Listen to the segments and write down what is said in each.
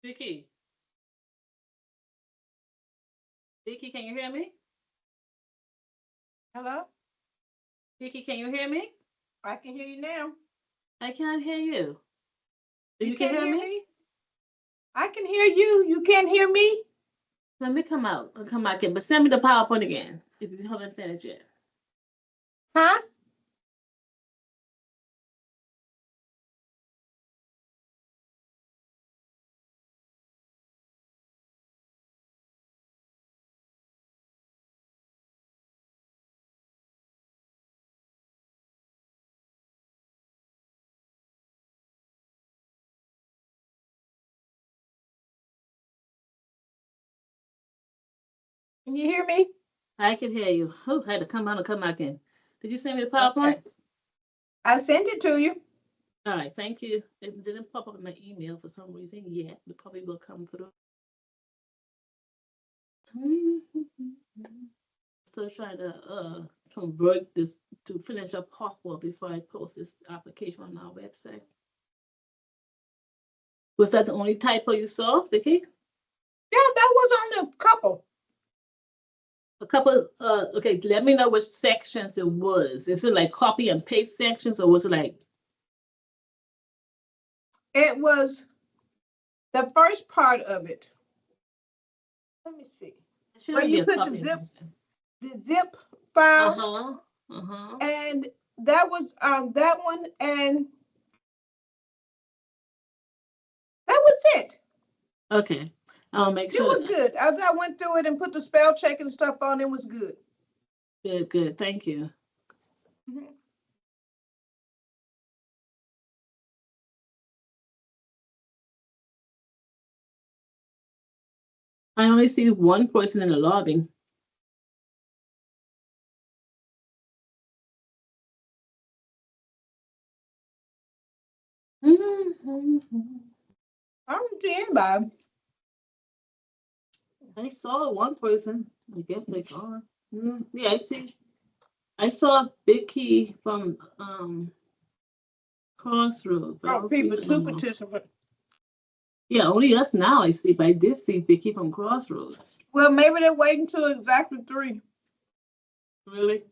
Vicky. Vicky, can you hear me? Hello? Vicky, can you hear me? I can hear you now. I can't hear you. You can can't hear hear me? me? I can hear you. You can't hear me? Let me come out. I'll come back in. But send me the PowerPoint again if you haven't sent it yet. Huh? Can you hear me? I can hear you. Oh, I had to come out and come back in. Did you send me the PowerPoint? Okay. I sent it to you. All right, thank you. It didn't pop up in my email for some reason yet. It probably will come through. Still trying to convert this to finish up HOPWA before I post this application on our website. Was that the only typo you saw, Vicky? Yeah, that was on the couple. A couple, okay, let me know which sections it was. Is it like copy and paste sections or was it like? It was the first part of it. Let me see. Where you put the zip file. And that was that one, and that was it. Okay, I'll make sure. It was good. As I went through it and put the spell check and stuff on, it was good. Good, good. Thank you. Mm-hmm. I only see one person in the lobby. I don't see anybody. I saw one person. I guess they gone. Yeah, I see. I saw Vicky from Crossroads. Oh, people, two participants. Yeah, only us now I see, but I did see Vicky from Crossroads. Well, maybe they're waiting until exactly 3. Really?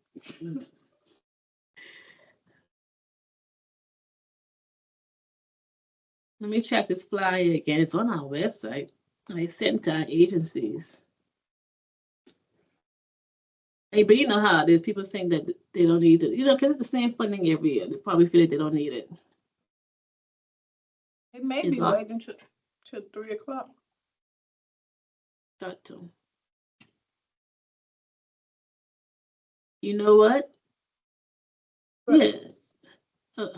Let me check this flyer again. It's on our website. I sent to our agencies. Hey, but you know how it is. People think that they don't need it. You know, because it's the same funding every year. They probably feel like they don't need it. It may be waiting till 3 o'clock. Start to. You know what? Right. Yes.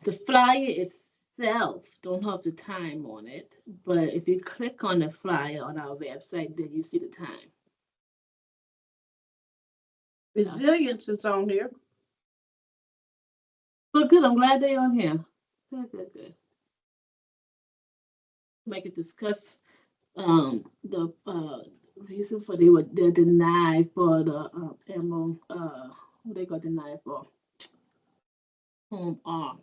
The flyer itself don't have the time on it, but if you click on the flyer on our website, then you see the time. Resilience is on here. Well, good. I'm glad they're on here. Good, good, good. Make it discuss the reason for they're denied for the MO what they got denied for home arm.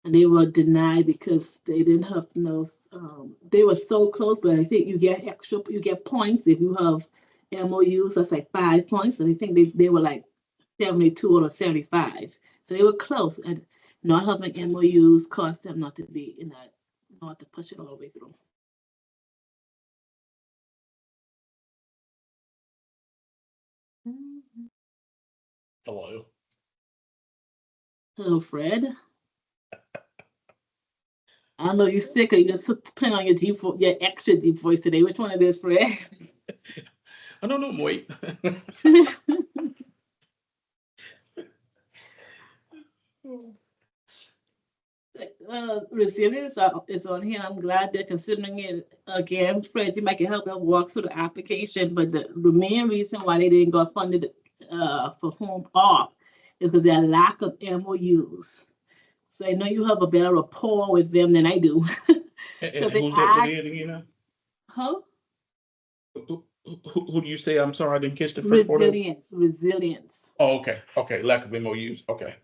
And they were denied because they didn't have no they were so close, but I think you get points if you have MOUs. That's like 5 points, and I think they were like 72 or 75, so they were close. And not having MOUs caused them not to be in that, not to push it all the way through. Hello. Hello, Fred. I know you're sick or you're playing on your extra deep voice today. Which one of this, Fred? I don't know, wait. Resilience is on here. I'm glad they're considering it again. Fred, you might can help us walk through the application, but the main reason why they didn't go funded for home off is because their lack of MOUs. So I know you have a better rapport with them than I do. And who's that for it again? Huh? Who do you say? I'm sorry, I didn't catch the first part. Resilience. Oh, okay, lack of MOUs, okay.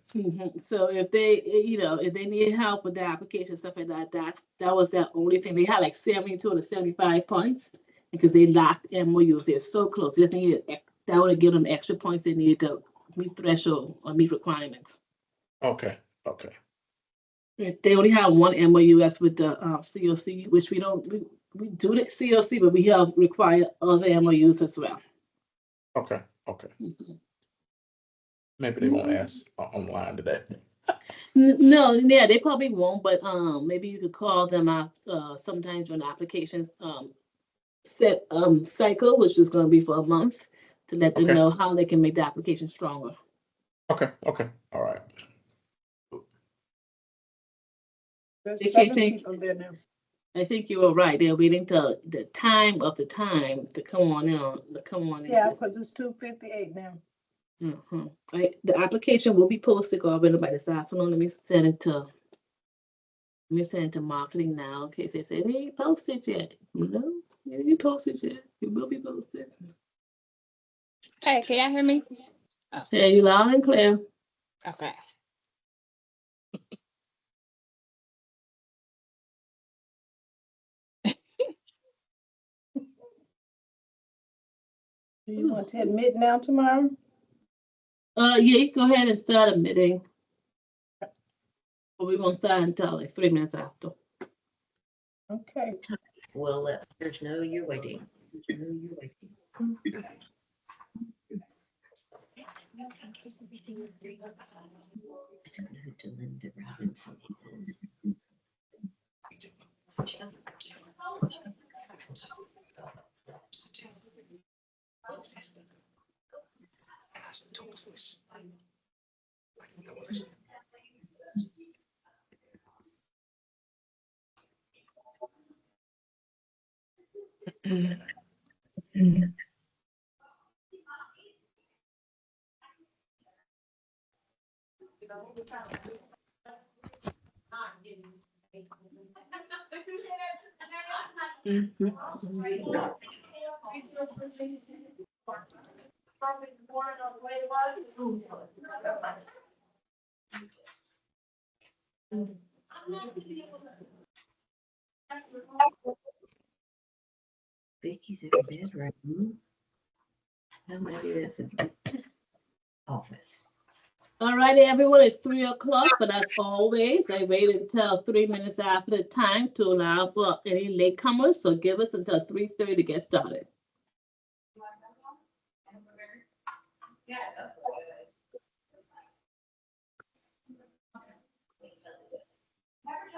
So if they, if they need help with the application, stuff like that, that was the only thing. They had like 72 to 75 points because they lacked MOUs. They're so close. They just needed, that would have given them extra points they needed to meet threshold or meet requirements. Okay. They only have one MOU, that's with the COC, which we don't, we do the COC, but we have required other MOUs as well. Okay. Mhm. Maybe they won't ask online today. No, yeah, they probably won't, but maybe you could call them out sometimes when applications set cycle, which is going to be for a month, to let them Okay. know how they can make the application stronger. Okay, all right. There's They 7 can't take- people there now. I think you were right. They're waiting till the time to come on in. Yeah, because it's 2:58 now. The application will be posted already by this afternoon. Let me send it to marketing now in case they say they ain't posted yet. No, it ain't posted yet. It will be posted. Hey, can y'all hear me? Yeah, you loud and clear. Okay. Do you want to admit now tomorrow? Yeah, you can go ahead and start admitting. But we won't start until like 3 minutes after. Okay. We'll let others know you're waiting. I don't know who Delinda Robinson is. Vicky's in her bedroom. No, maybe that's an office. All righty, everyone, it's 3 o'clock, but as always, I waited until 3 minutes after the time to allow for any latecomers, so give us until 3:30 to get started.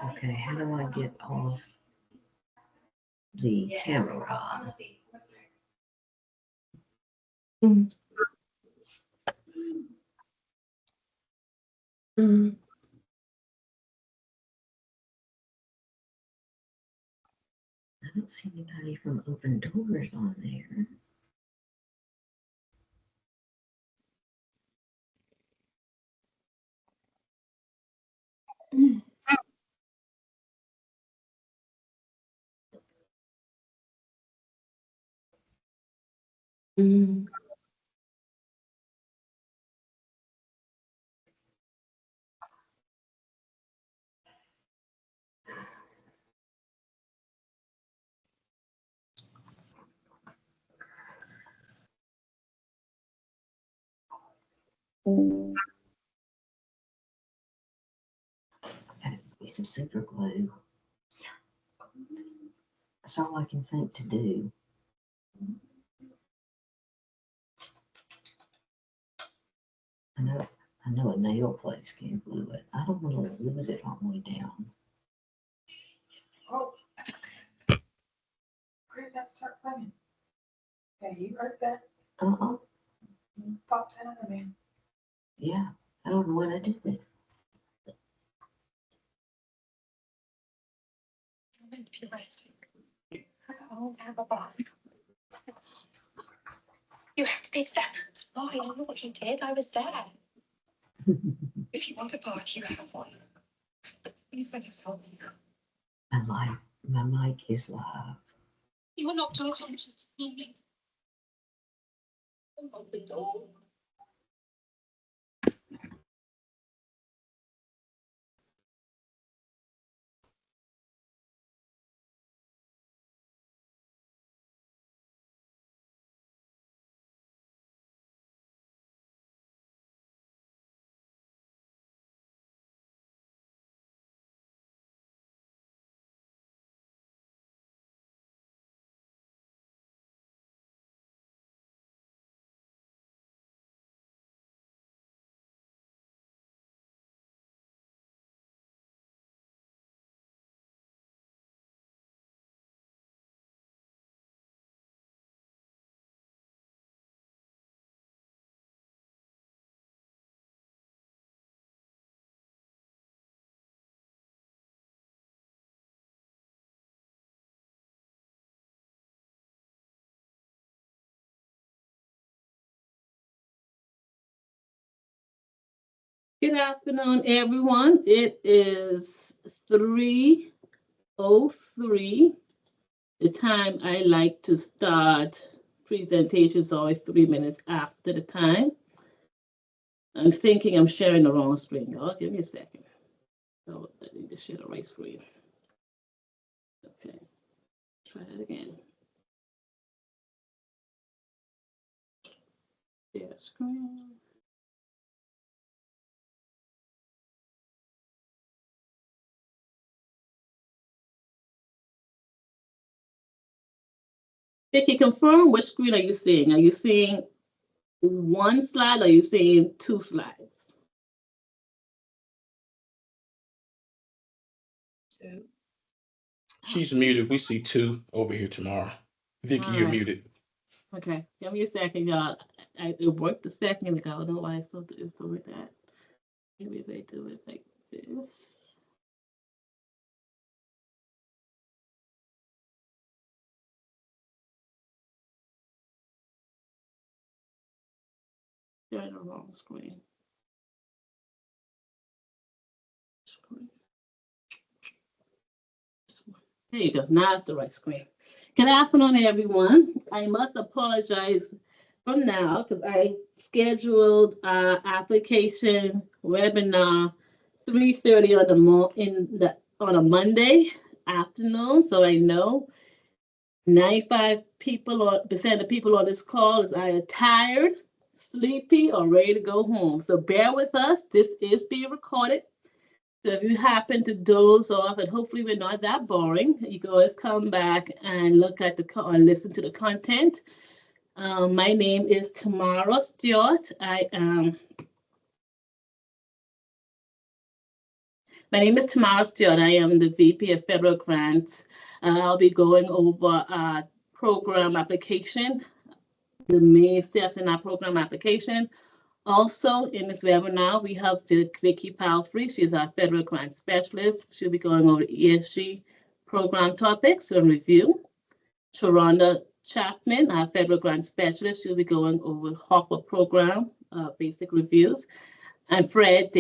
Okay, how do I get off the camera? I don't see anybody from Open Doors on there. Gotta be some super glue. That's all I can think to do. I know a nail place can glue it. I don't want to lose it all the way down. Where did that start playing? Yeah, you heard that? Uh-uh. Popped out of me. Yeah, I don't know what I did. I'm going to be arrested. I don't have a bond. You have to be accepted. Oh, I don't know what you did. I was there. If you want a bath, you have one. But please let us help you. My mic is live. You were knocked unconscious this evening. Unlock the door. Good afternoon, everyone. It is 3:03. The time I like to start presentations is always 3 minutes after the time. I'm thinking I'm sharing the wrong screen. Y'all give me a second. So I need to share the right screen. Okay, try that again. Share screen. Vicky, confirm which screen are you seeing? Are you seeing one slide or are you seeing two slides? Two. She's muted. We see two over here tomorrow. Vicky, you're Alright. muted. Okay, give me a second, y'all. It worked a second ago. I don't know why it's doing that. Maybe they do it like this. They're in the wrong screen. There you go. Now it's the right screen. Good afternoon, everyone. I must apologize from now because I scheduled application webinar 3:30 on a Monday afternoon. So I know 95% of people on this call is either tired, sleepy, or ready to go home. So bear with us. This is being recorded. So if you happen to doze off, and hopefully we're not that boring, you can always come back and look at or listen to the content. My name is Tamara Stewart. My name is Tamara Stewart. I am the VP of Federal Grants. I'll be going over our program application, the main steps in our program application. Also, in this webinar, we have Vicky Palfrey. She's our federal grant specialist. She'll be going over ESG program topics and review. Sharonda Chapman, our federal grant specialist. She'll be going over HOPWA program basic reviews. And Frederick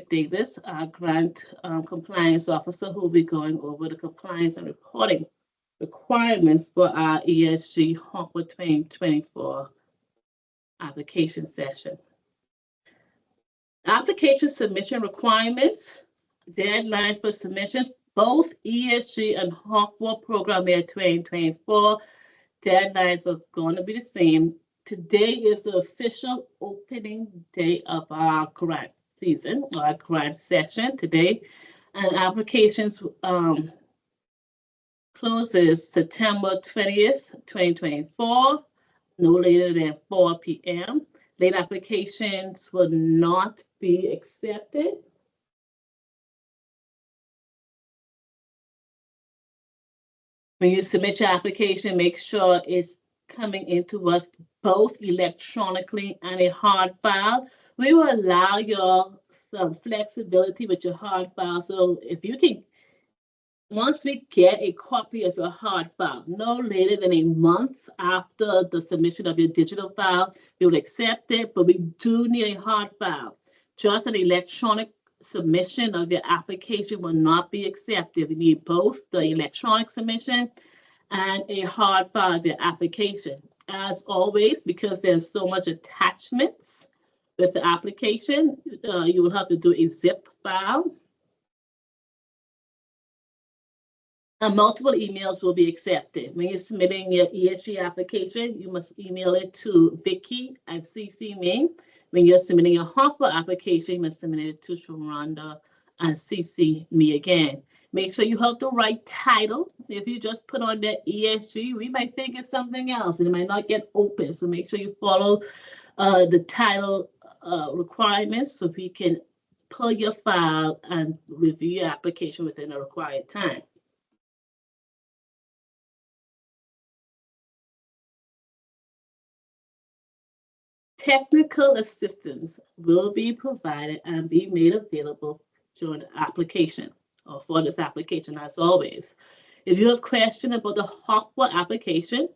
Davis, our grant compliance officer, who will be going over the compliance and reporting requirements for our ESG HOPWA 2024 application session. Application submission requirements, deadlines for submissions, both ESG and HOPWA program year 2024. Deadlines are going to be the same. Today is the official opening day of our grant season, our grant session today. And applications closes September 20th, 2024, no later than 4 p.m. Late applications will not be accepted. When you submit your application, make sure it's coming into us both electronically and a hard file. We will allow you some flexibility with your hard file. So if you can, once we get a copy of your hard file, no later than a month after the submission of your digital file, we will accept it, but we do need a hard file. Just an electronic submission of your application will not be accepted. We need both the electronic submission and a hard file of your application. As always, because there's so much attachments with the application, you will have to do a zip file. Multiple emails will be accepted. When you're submitting your ESG application, you must email it to Vicky and CC me. When you're submitting your HOPWA application, you must submit it to Sharonda and CC me again. Make sure you have the right title. If you just put on that ESG, we might think it's something else and it might not get open. So make sure you follow the title requirements so we can pull your file and review your application within the required time. Technical assistance will be provided and be made available during the application or for this application as always. If you have questions about the HOPWA application,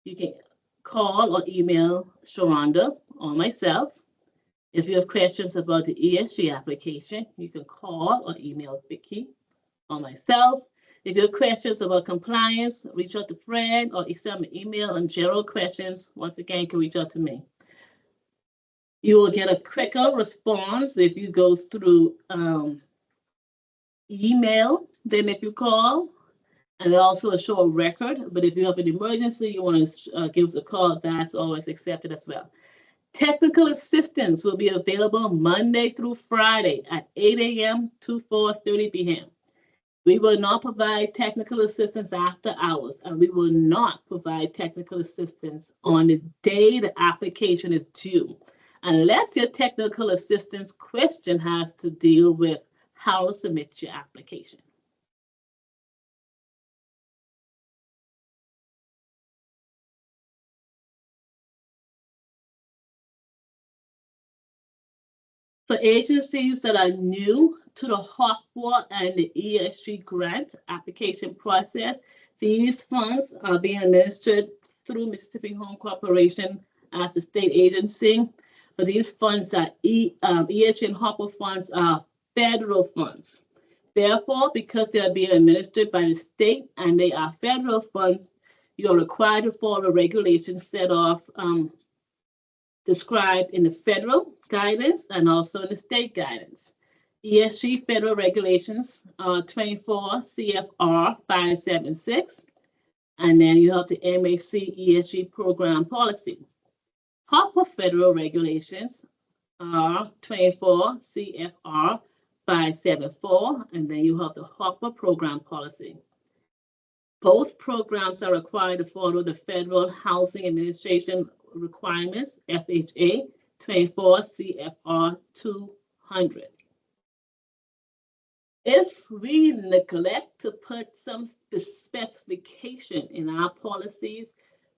you can call or email Sharonda or myself. If you have questions about the ESG application, you can call or email Vicky or myself. If you have questions about compliance, reach out to Fred or send me an email on general questions. Once again, you can reach out to me. You will get a quicker response if you go through email than if you call, and also a short record. But if you have an emergency, you want to give us a call, that's always accepted as well. Technical assistance will be available Monday through Friday at 8 a.m. to 4:30 p.m. We will not provide technical assistance after hours, and we will not provide technical assistance on the day the application is due, unless your technical assistance question has to deal with how to submit your application. For agencies that are new to the HOPWA and the ESG grant application process, these funds are being administered through Mississippi Home Corporation as the state agency. But these funds are ESG and HOPWA funds are federal funds. Therefore, because they are being administered by the state and they are federal funds, you are required to follow regulations set off described in the federal guidance and also in the state guidance. ESG federal regulations are 24 CFR 576, and then you have the MAC ESG program policy. HOPWA federal regulations are 24 CFR 574, and then you have the HOPWA program policy. Both programs are required to follow the Federal Housing Administration requirements, FHA 24 CFR 200. If we neglect to put some specification in our policies,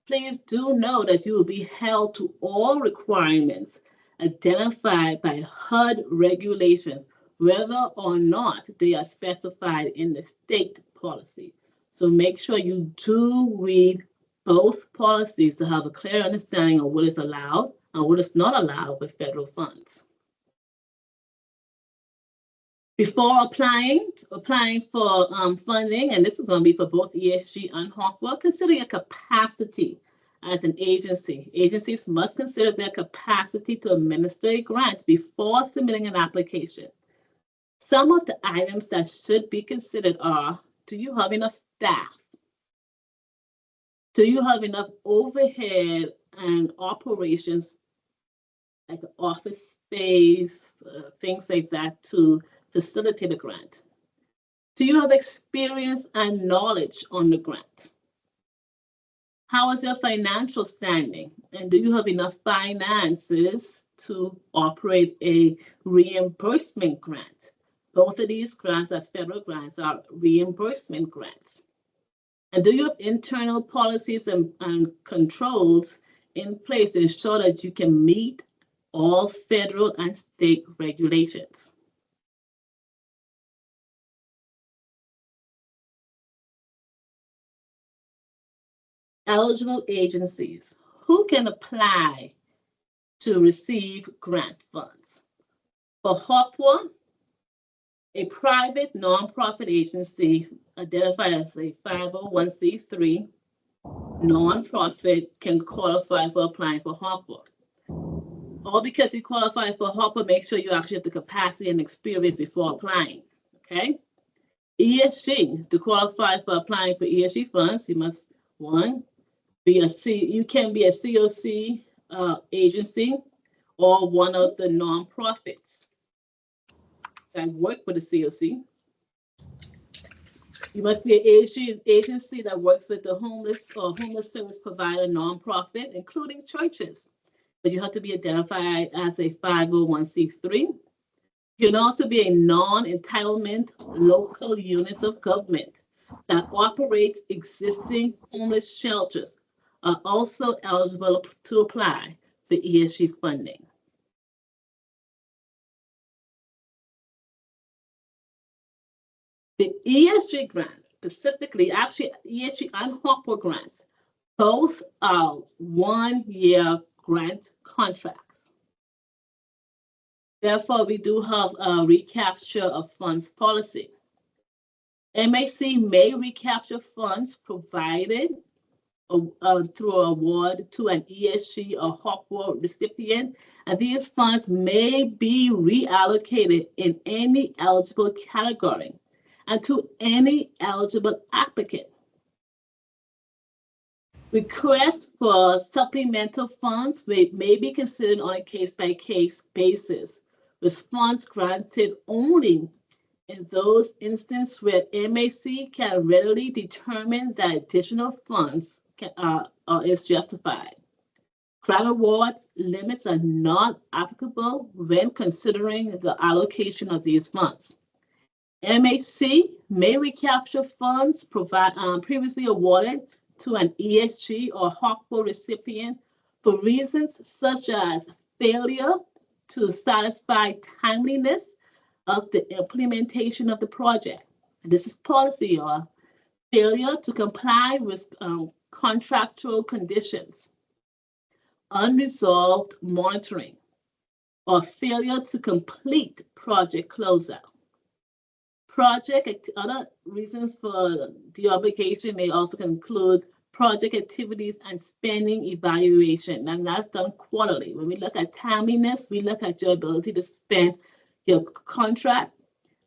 please do know that you will be held to all requirements identified by HUD regulations, whether or not they are specified in the state policy. So make sure you do read both policies to have a clear understanding of what is allowed and what is not allowed with federal funds. Before applying for funding, and this is going to be for both ESG and HOPWA, consider your capacity as an agency. Agencies must consider their capacity to administer a grant before submitting an application. Some of the items that should be considered are, do you have enough staff? Do you have enough overhead and operations, like office space, things like that, to facilitate a grant? Do you have experience and knowledge on the grant? How is your financial standing? And do you have enough finances to operate a reimbursement grant? Both of these grants, as federal grants, are reimbursement grants. And do you have internal policies and controls in place to ensure that you can meet all federal and state regulations? Eligible agencies. Who can apply to receive grant funds? For HOPWA, a private nonprofit agency identified as a 501c3 nonprofit can qualify for applying for HOPWA. All because you qualify for HOPWA, make sure you actually have the capacity and experience before applying, okay? ESG, to qualify for applying for ESG funds, you must, one, you can be a COC agency or one of the nonprofits that work with the COC. You must be an agency that works with the homeless or homeless service provider nonprofit, including churches. But you have to be identified as a 501c3. You can also be a non-entitlement local units of government that operates existing homeless shelters are also eligible to apply for ESG funding. The ESG grant, specifically, actually ESG and HOPWA grants, both are 1-year grant contracts. Therefore, we do have a recapture of funds policy. MAC may recapture funds provided through award to an ESG or HOPWA recipient, and these funds may be reallocated in any eligible category and to any eligible applicant. Requests for supplemental funds may be considered on a case-by-case basis, with funds granted only in those instances where MAC can readily determine that additional funds is justified. Grant awards limits are not applicable when considering the allocation of these funds. MAC may recapture funds previously awarded to an ESG or HOPWA recipient for reasons such as failure to satisfy timeliness of the implementation of the project. And this is policy or failure to comply with contractual conditions, unresolved monitoring, or failure to complete project closeout. Other reasons for the obligation may also include project activities and spending evaluation, and that's done quarterly. When we look at timeliness, we look at your ability to spend your contract,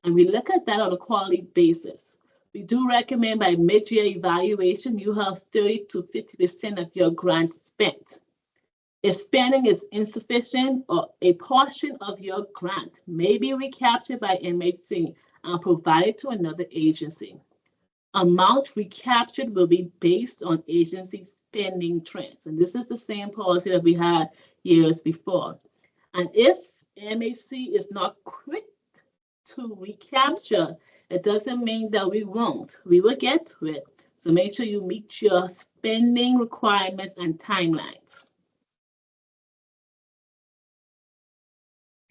and we look at that on a quarterly basis. We do recommend by mid-year evaluation, you have 30 to 50% of your grant spent. If spending is insufficient or a portion of your grant may be recaptured by MAC and provided to another agency. Amount recaptured will be based on agency spending trends. And this is the same policy that we had years before. And if MAC is not quick to recapture, it doesn't mean that we won't. We will get to it. So make sure you meet your spending requirements and timelines.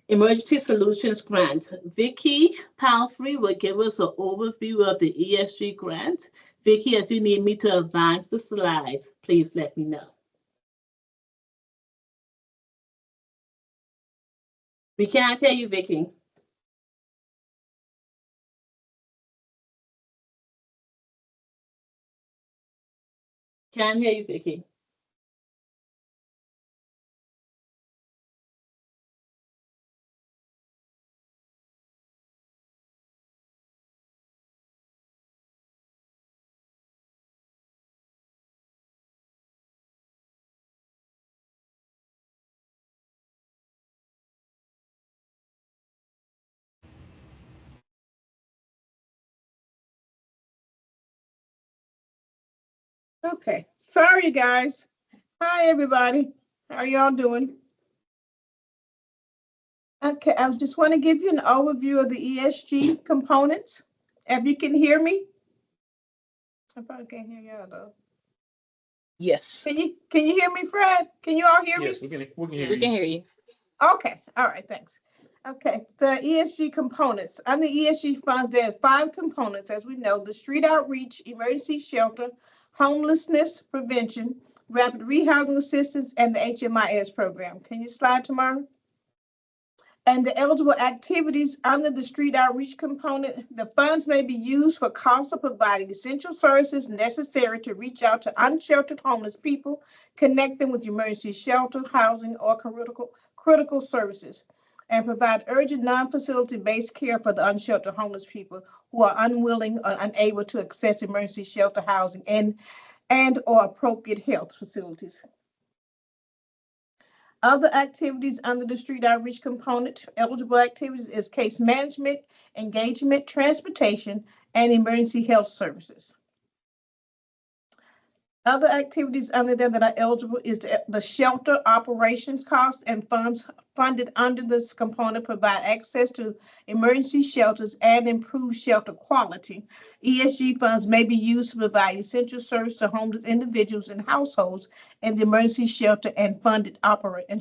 Emergency Solutions Grant. Vicki Palfrey will give us an overview of the ESG grant. Vicki, as you need me to advance the slides, please let me know. We can't hear you, Vicki. Can't hear you, Vicki. Okay, sorry guys. Hi everybody, how y'all doing? Okay, I just want to give you an overview of the ESG components. If you can hear me. I probably can't hear y'all though. Yes. Can you hear me, Fred? Can you all hear me? Yes, we can hear you. We can hear you. Okay, all right, thanks. Okay, the ESG components. On the ESG funds, there are 5 components, as we know: the street outreach, emergency shelter, homelessness prevention, rapid rehousing assistance, and the HMIS program. Can you slide tomorrow? And the eligible activities under the street outreach component, the funds may be used for costs of providing essential services necessary to reach out to unsheltered homeless people, connect them with emergency shelter, housing, or critical services, and provide urgent non-facility based care for the unsheltered homeless people who are unwilling or unable to access emergency shelter, housing, and or appropriate health facilities. Other activities under the street outreach component, eligible activities is case management, engagement, transportation, and emergency health services. Other activities under there that are eligible is the shelter operations costs and funds funded under this component provide access to emergency shelters and improve shelter quality. ESG funds may be used to provide essential service to homeless individuals and households in the emergency shelter and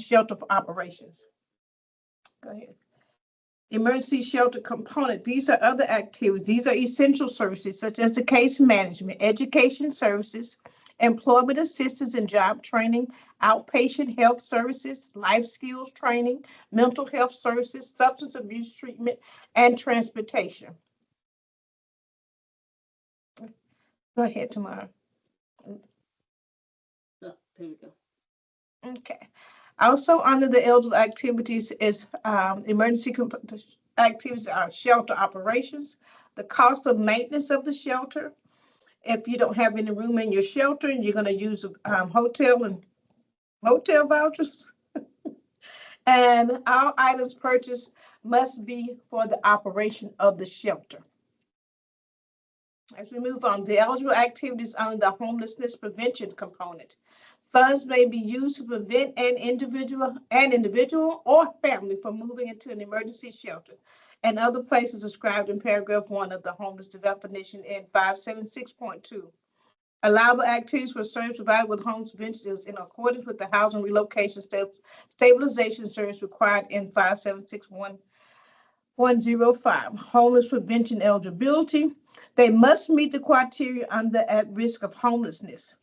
shelter operations. Go ahead. Emergency shelter component. These are other activities. These are essential services such as the case management, education services, employment assistance and job training, outpatient health services, life skills training, mental health services, substance abuse treatment, and transportation. Go ahead, Tamara. Oh, there we go. Okay. Also, under the eligible activities is emergency activities are shelter operations, the cost of maintenance of the shelter. If you don't have any room in your shelter, and you're going to use hotel and motel vouchers. And all items purchased must be for the operation of the shelter. As we move on, the eligible activities under the homelessness prevention component. Funds may be used to prevent an individual or family from moving into an emergency shelter and other places described in paragraph 1 of the homeless definition in 576.2. Allowable activities for service provided with homeless prevention in accordance with the housing relocation stabilization service required in 576.105. Homeless prevention eligibility. They must meet the criteria under at risk of homelessness.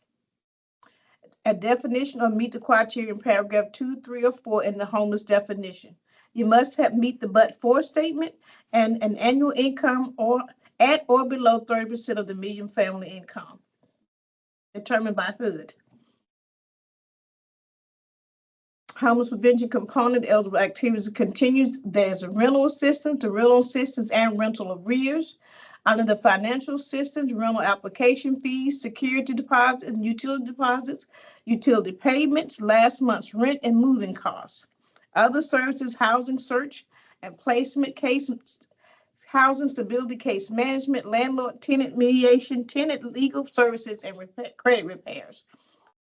A definition or meet the criteria in paragraph 2, 3, or 4 in the homeless definition. You must meet the but-for statement and an annual income or at or below 30% of the median family income, determined by HUD. Homeless prevention component eligible activities continues. There's a rental assistance, the rental assistance and rental arrears. Under the financial assistance, rental application fees, security deposits, and utility deposits, utility payments, last month's rent, and moving costs. Other services, housing search and placement case, housing stability case management, landlord-tenant mediation, tenant legal services, and credit repairs.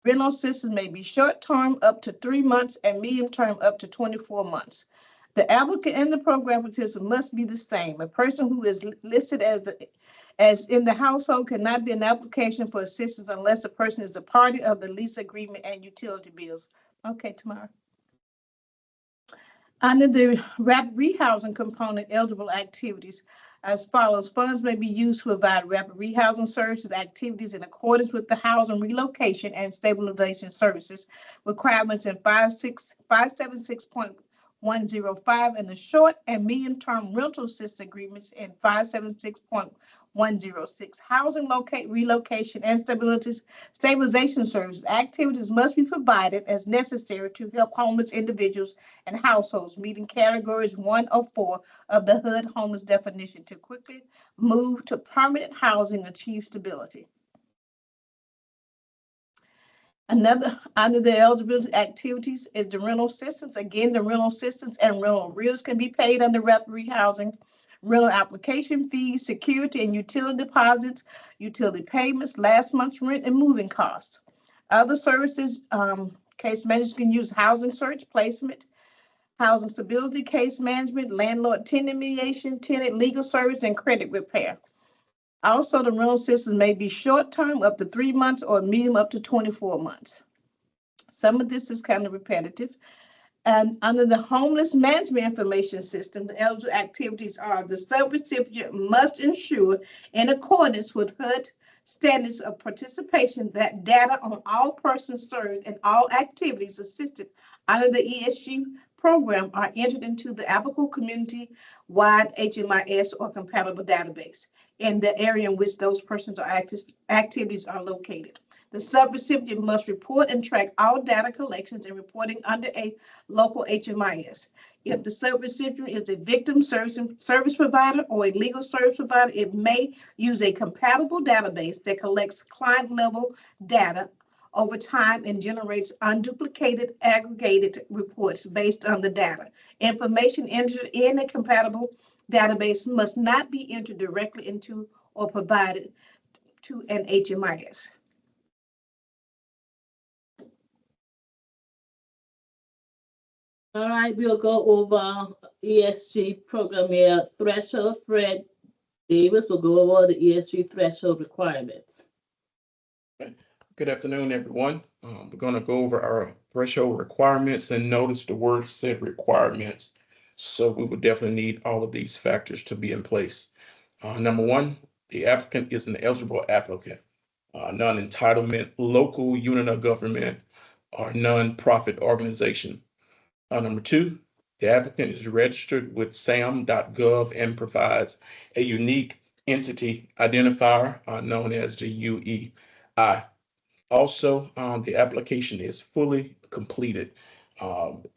Rental assistance may be short-term up to 3 months and medium-term up to 24 months. The applicant and the program participant must be the same. A person who is listed as in the household cannot be an application for assistance unless the person is a party of the lease agreement and utility bills. Okay, Tamara. Under the rapid rehousing component, eligible activities as follows. Funds may be used to provide rapid rehousing services activities in accordance with the housing relocation and stabilization services requirements in 576.105 and the short and medium term rental assistance agreements in 576.106. Housing relocation and stabilization services activities must be provided as necessary to help homeless individuals and households meeting categories 1 or 4 of the HUD homeless definition to quickly move to permanent housing and achieve stability. Another under the eligibility activities is the rental assistance. Again, the rental assistance and rental arrears can be paid under rapid rehousing. Rental application fees, security and utility deposits, utility payments, last month's rent, and moving costs. Other services, case managers can use housing search, placement, housing stability, case management, landlord-tenant mediation, tenant legal service, and credit repair. Also, the rental assistance may be short-term, up to 3 months, or medium, up to 24 months. Some of this is kind of repetitive. And under the homeless management information system, the eligible activities are the subrecipient must ensure, in accordance with HUD standards of participation, that data on all persons served and all activities assisted under the ESG program are entered into the applicable community-wide HMIS or compatible database in the area in which those persons or activities are located. The subrecipient must report and track all data collections and reporting under a local HMIS. If the subrecipient is a victim service provider or a legal service provider, it may use a compatible database that collects client-level data over time and generates unduplicated, aggregated reports based on the data. Information entered in a compatible database must not be entered directly into or provided to an HMIS. All right, we'll go over ESG program here. Threshold. Fred Davis will go over the ESG threshold requirements. Good afternoon, everyone. We're going to go over our threshold requirements, and notice the word said requirements. So we would definitely need all of these factors to be in place. Number one, the applicant is an eligible applicant. non-entitlement, local unit of government, or non-profit organization. Number 2, the applicant is registered with sam.gov and provides a unique entity identifier known as the UEI. Also, the application is fully completed.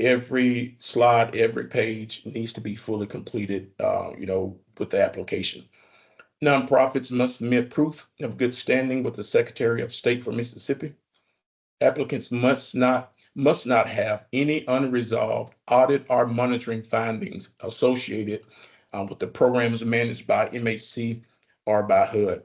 Every slide, every page needs to be fully completed, with the application. Nonprofits must submit proof of good standing with the Secretary of State for Mississippi. Applicants must not have any unresolved audit or monitoring findings associated with the programs managed by MHC or by HUD.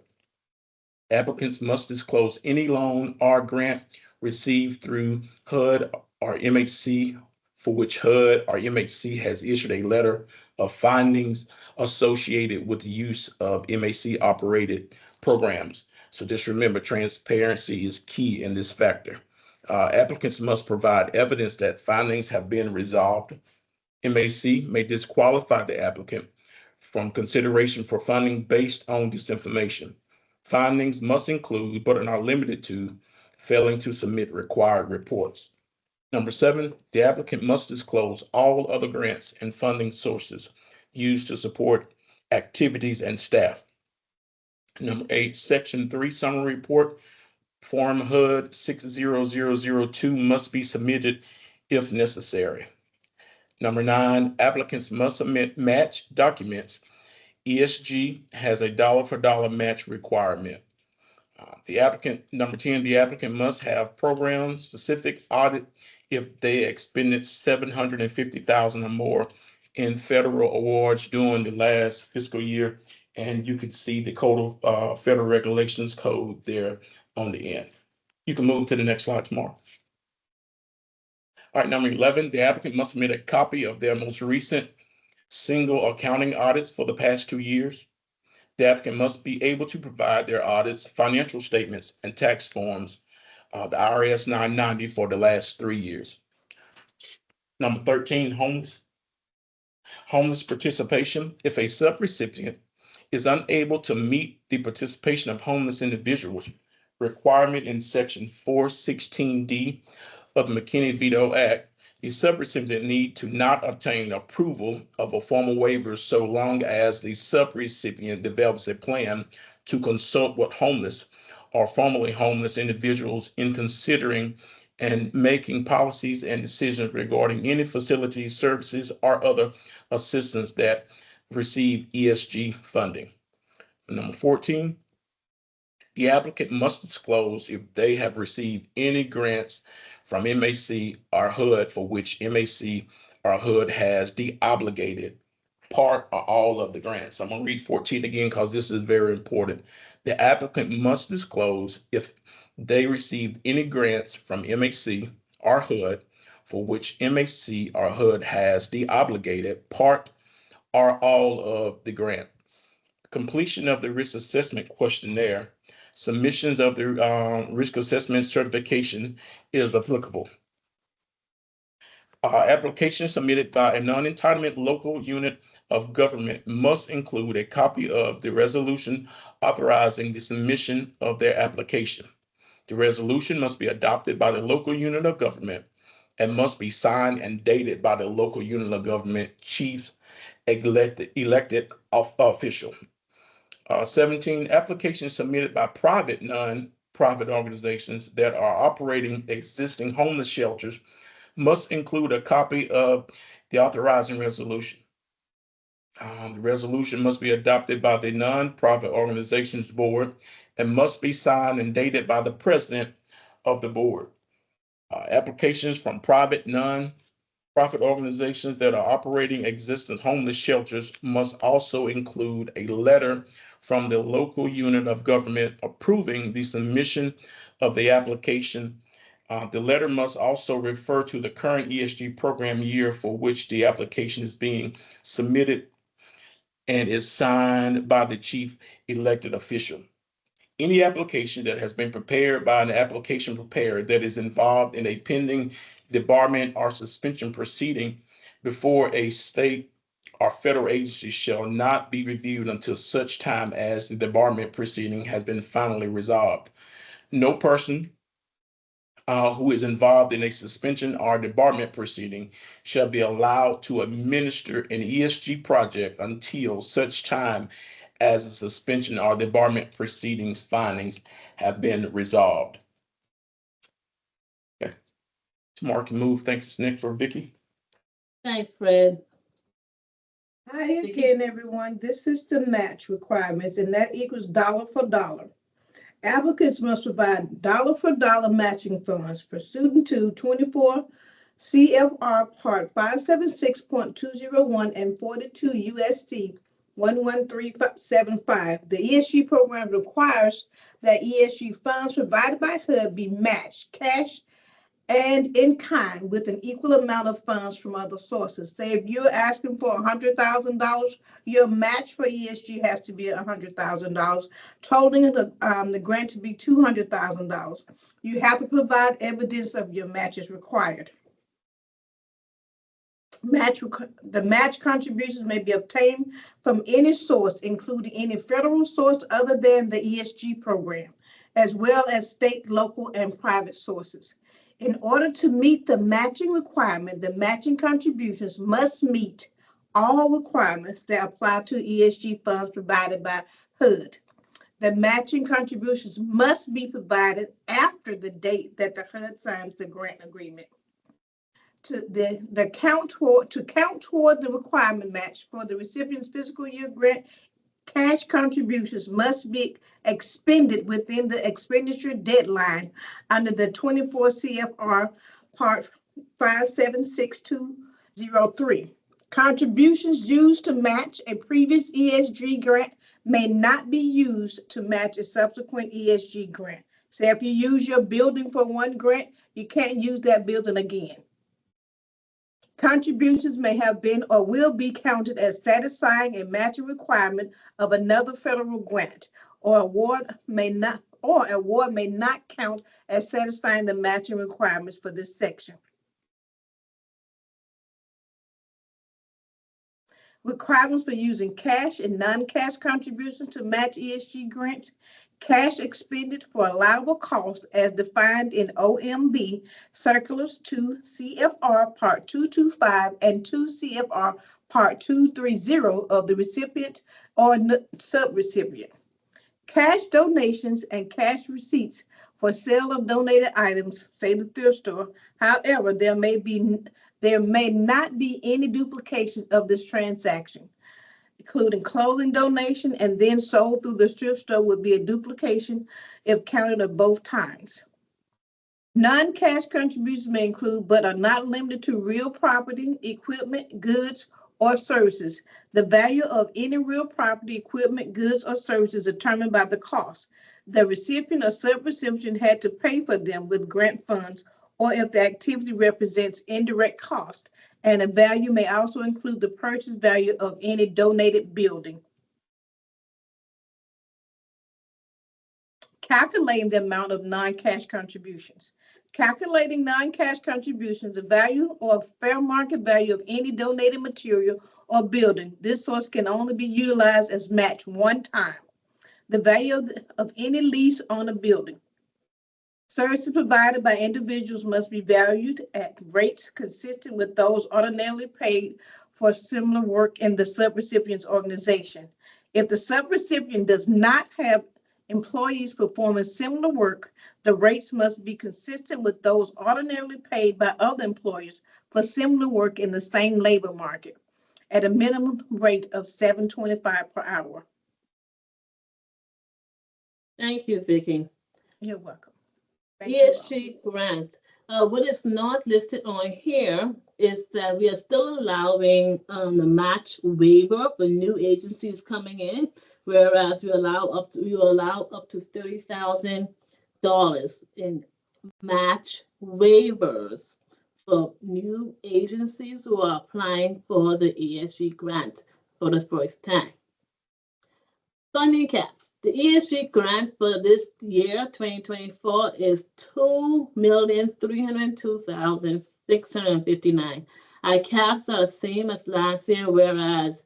Applicants must disclose any loan or grant received through HUD or MHC for which HUD or MHC has issued a letter of findings associated with the use of MHC operated programs. So just remember, transparency is key in this factor. Applicants must provide evidence that findings have been resolved. MHC may disqualify the applicant from consideration for funding based on this information. Findings must include, but are not limited to, failing to submit required reports. Number 7, the applicant must disclose all other grants and funding sources used to support activities and staff. Number 8, Section 3 summary report, Form HUD 60002 must be submitted if necessary. Number 9, applicants must submit match documents. ESG has a dollar-for-dollar match requirement. Number 10, the applicant must have program-specific audit if they expended $750,000 or more in federal awards during the last fiscal year. And you can see the Code of Federal Regulations code there on the end. You can move to the next slide tomorrow. All right, number 11, the applicant must submit a copy of their most recent single accounting audits for the past 2 years. The applicant must be able to provide their audits, financial statements, and tax forms, the IRS 990 for the last 3 years. Number 13, homeless participation. If a subrecipient is unable to meet the participation of homeless individuals requirement in Section 416D of the McKinney-Vito Act, the subrecipient need to not obtain approval of a formal waiver so long as the subrecipient develops a plan to consult with homeless or formerly homeless individuals in considering and making policies and decisions regarding any facilities, services, or other assistance that receive ESG funding. Number 14, the applicant must disclose if they have received any grants from MHC or HUD for which MHC or HUD has de-obligated part or all of the grants. I'm going to read 14 again because this is very important. The applicant must disclose if they received any grants from MHC or HUD for which MHC or HUD has de-obligated part or all of the grant. Completion of the risk assessment questionnaire, submissions of the risk assessment certification is applicable. Application submitted by a non-entitlement local unit of government must include a copy of the resolution authorizing the submission of their application. The resolution must be adopted by the local unit of government and must be signed and dated by the local unit of government chief elected official. 17, applications submitted by private non-profit organizations that are operating existing homeless shelters must include a copy of the authorizing resolution. The resolution must be adopted by the nonprofit organizations board and must be signed and dated by the president of the board. Applications from private non-profit organizations that are operating existing homeless shelters must also include a letter from the local unit of government approving the submission of the application. The letter must also refer to the current ESG program year for which the application is being submitted and is signed by the chief elected official. Any application that has been prepared by an application preparer that is involved in a pending debarment or suspension proceeding before a state or federal agency shall not be reviewed until such time as the debarment proceeding has been finally resolved. no person who is involved in a suspension or debarment proceeding shall be allowed to administer an ESG project until such time as the suspension or debarment proceedings findings have been resolved. Okay. Tomorrow can move. Thanks, Nick, for Vicky. Thanks, Fred. Hi again, everyone. This is the match requirements, and that equals dollar for dollar. Applicants must provide dollar for dollar matching funds pursuant to 24 CFR Part 576.201 and 42 USC 11375. The ESG program requires that ESG funds provided by HUD be matched cash and in kind with an equal amount of funds from other sources. Say if you're asking for $100,000, your match for ESG has to be $100,000, totaling the grant to be $200,000. You have to provide evidence of your match is required. The match contributions may be obtained from any source, including any federal source other than the ESG program, as well as state, local, and private sources. In order to meet the matching requirement, the matching contributions must meet all requirements that apply to ESG funds provided by HUD. The matching contributions must be provided after the date that the HUD signs the grant agreement. To count toward the requirement match for the recipient's fiscal year grant, cash contributions must be expended within the expenditure deadline under the 24 CFR Part 576203. Contributions used to match a previous ESG grant may not be used to match a subsequent ESG grant. So if you use your building for one grant, you can't use that building again. Contributions may have been or will be counted as satisfying a matching requirement of another federal grant, or award may not count as satisfying the matching requirements for this section. Requirements for using cash and non-cash contributions to match ESG grants. Cash expended for allowable costs as defined in OMB Circulars 2 CFR Part 225 and 2 CFR Part 230 of the recipient or subrecipient. Cash donations and cash receipts for sale of donated items, say the thrift store. However, there may not be any duplication of this transaction, including clothing donation and then sold through the thrift store would be a duplication if counted at both times. Non-cash contributions may include, but are not limited to, real property, equipment, goods, or services. The value of any real property, equipment, goods, or services is determined by the cost. The recipient or subrecipient had to pay for them with grant funds, or if the activity represents indirect cost. And a value may also include the purchase value of any donated building. Calculating the amount of non-cash contributions. Calculating non-cash contributions, the value or fair market value of any donated material or building. This source can only be utilized as match one time. The value of any lease on a building. Services provided by individuals must be valued at rates consistent with those ordinarily paid for similar work in the subrecipient's organization. If the subrecipient does not have employees performing similar work, the rates must be consistent with those ordinarily paid by other employers for similar work in the same labor market at a minimum rate of $7.25 per hour. Thank you, Vicki. You're welcome. ESG grant. What is not listed on here is that we are still allowing the match waiver for new agencies coming in, whereas we allow up to $30,000 in match waivers for new agencies who are applying for the ESG grant for the first time. Funding caps. The ESG grant for this year, 2024, is $2,302,659. Our caps are the same as last year, whereas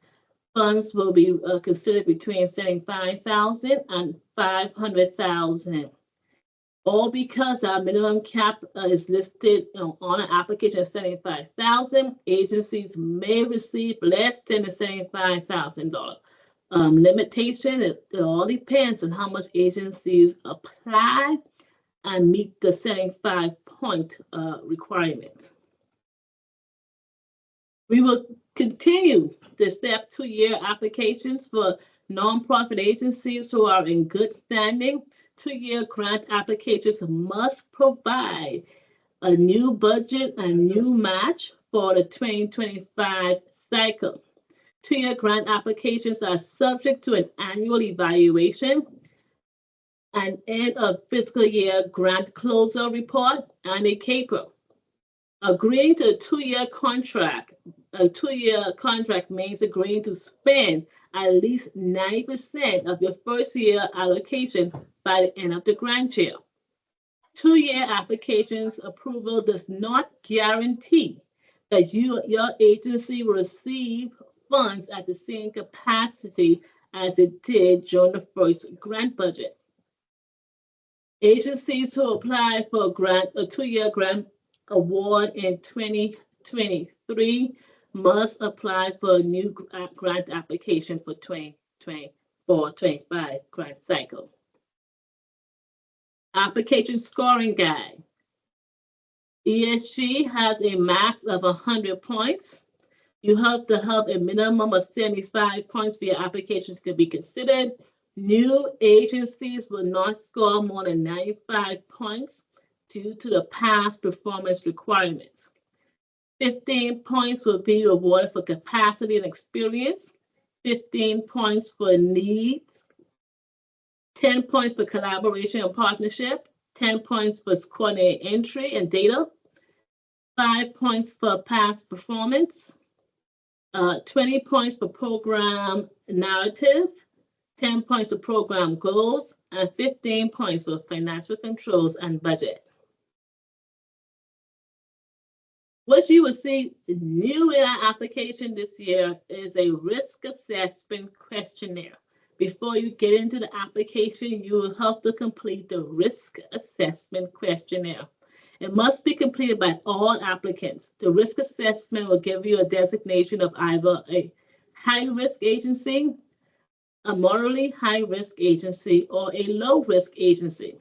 funds will be considered between $75,000 and $500,000. All because our minimum cap is listed on an application at $75,000, agencies may receive less than the $75,000 limitation. It all depends on how much agencies apply and meet the 75-point requirement. We will continue to accept 2-year applications for nonprofit agencies who are in good standing. 2-year grant applications must provide a new budget and new match for the 2025 cycle. 2-year grant applications are subject to an annual evaluation, an end of fiscal year grant closure report, and a CAPR. Agreeing to a 2-year contract means agreeing to spend at least 90% of your first year allocation by the end of the grant year. 2-year applications approval does not guarantee that your agency will receive funds at the same capacity as it did during the first grant budget. Agencies who apply for a 2-year grant award in 2023 must apply for a new grant application for 2024-25 grant cycle. Application scoring guide. ESG has a max of 100 points. You have to have a minimum of 75 points for your applications to be considered. New agencies will not score more than 95 points due to the past performance requirements. 15 points will be awarded for capacity and experience, 15 points for needs, 10 points for collaboration and partnership, 10 points for coordinated entry and data, 5 points for past performance, 20 points for program narrative, 10 points for program goals, and 15 points for financial controls and budget. What you will see new in our application this year is a risk assessment questionnaire. Before you get into the application, you will have to complete the risk assessment questionnaire. It must be completed by all applicants. The risk assessment will give you a designation of either a high-risk agency, a moderately high-risk agency, or a low-risk agency.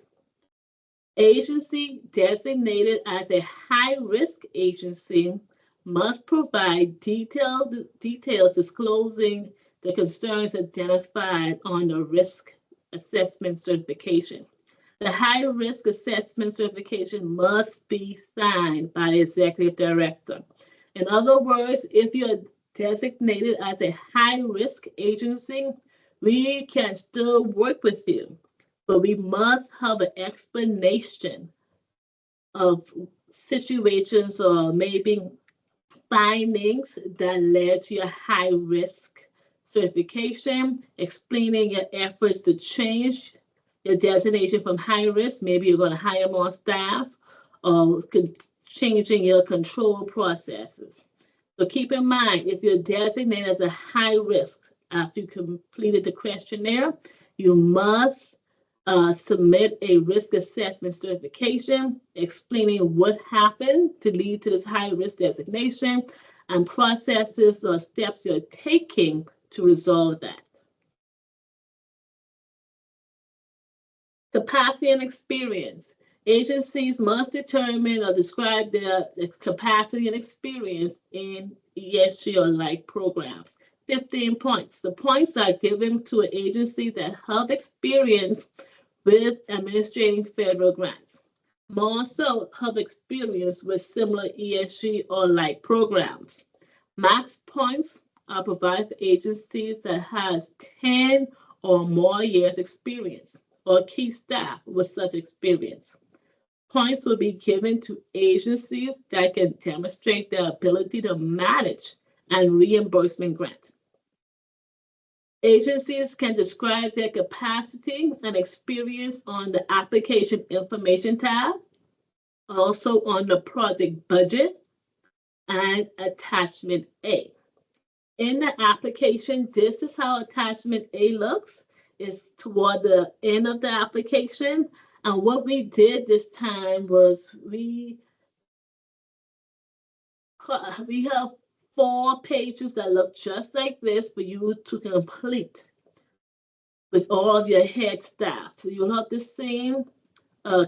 Agency designated as a high-risk agency must provide details disclosing the concerns identified on the risk assessment certification. The high-risk assessment certification must be signed by the executive director. In other words, if you're designated as a high-risk agency, we can still work with you, but we must have an explanation of situations or maybe findings that led to your high-risk certification, explaining your efforts to change your designation from high risk. Maybe you're going to hire more staff or changing your control processes. So keep in mind, if you're designated as a high risk after you completed the questionnaire, you must submit a risk assessment certification explaining what happened to lead to this high risk designation and processes or steps you're taking to resolve that. Capacity and experience. Agencies must determine or describe their capacity and experience in ESG or like programs. 15 points. The points are given to an agency that have experience with administrating federal grants. More so have experience with similar ESG or like programs. Max points are provided for agencies that has 10 or more years experience or key staff with such experience. Points will be given to agencies that can demonstrate their ability to manage and reimbursement grants. Agencies can describe their capacity and experience on the application information tab, also on the project budget and attachment A. In the application, this is how attachment A looks. It's toward the end of the application, And what we did this time was we have 4 pages that look just like this for you to complete with all of your head staff. So you'll have the same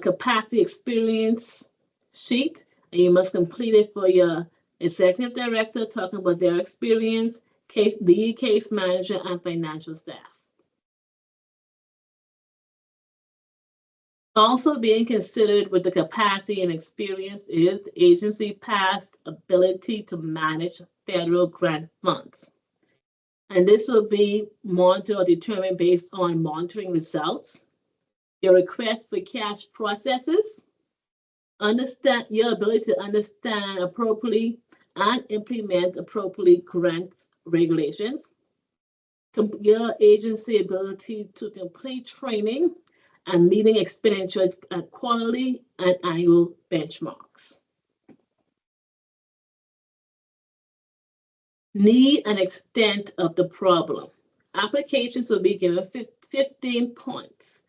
capacity experience sheet, and you must complete it for your executive director, talking about their experience, lead case manager, and financial staff. Also being considered with the capacity and experience is the agency past ability to manage federal grant funds. And this will be monitored or determined based on monitoring results, your request for cash processes, understand your ability to understand appropriately and implement appropriately grant regulations, your agency ability to complete training and meeting expenditure at quarterly and annual benchmarks. Need and extent of the problem. Applications will be given 15 points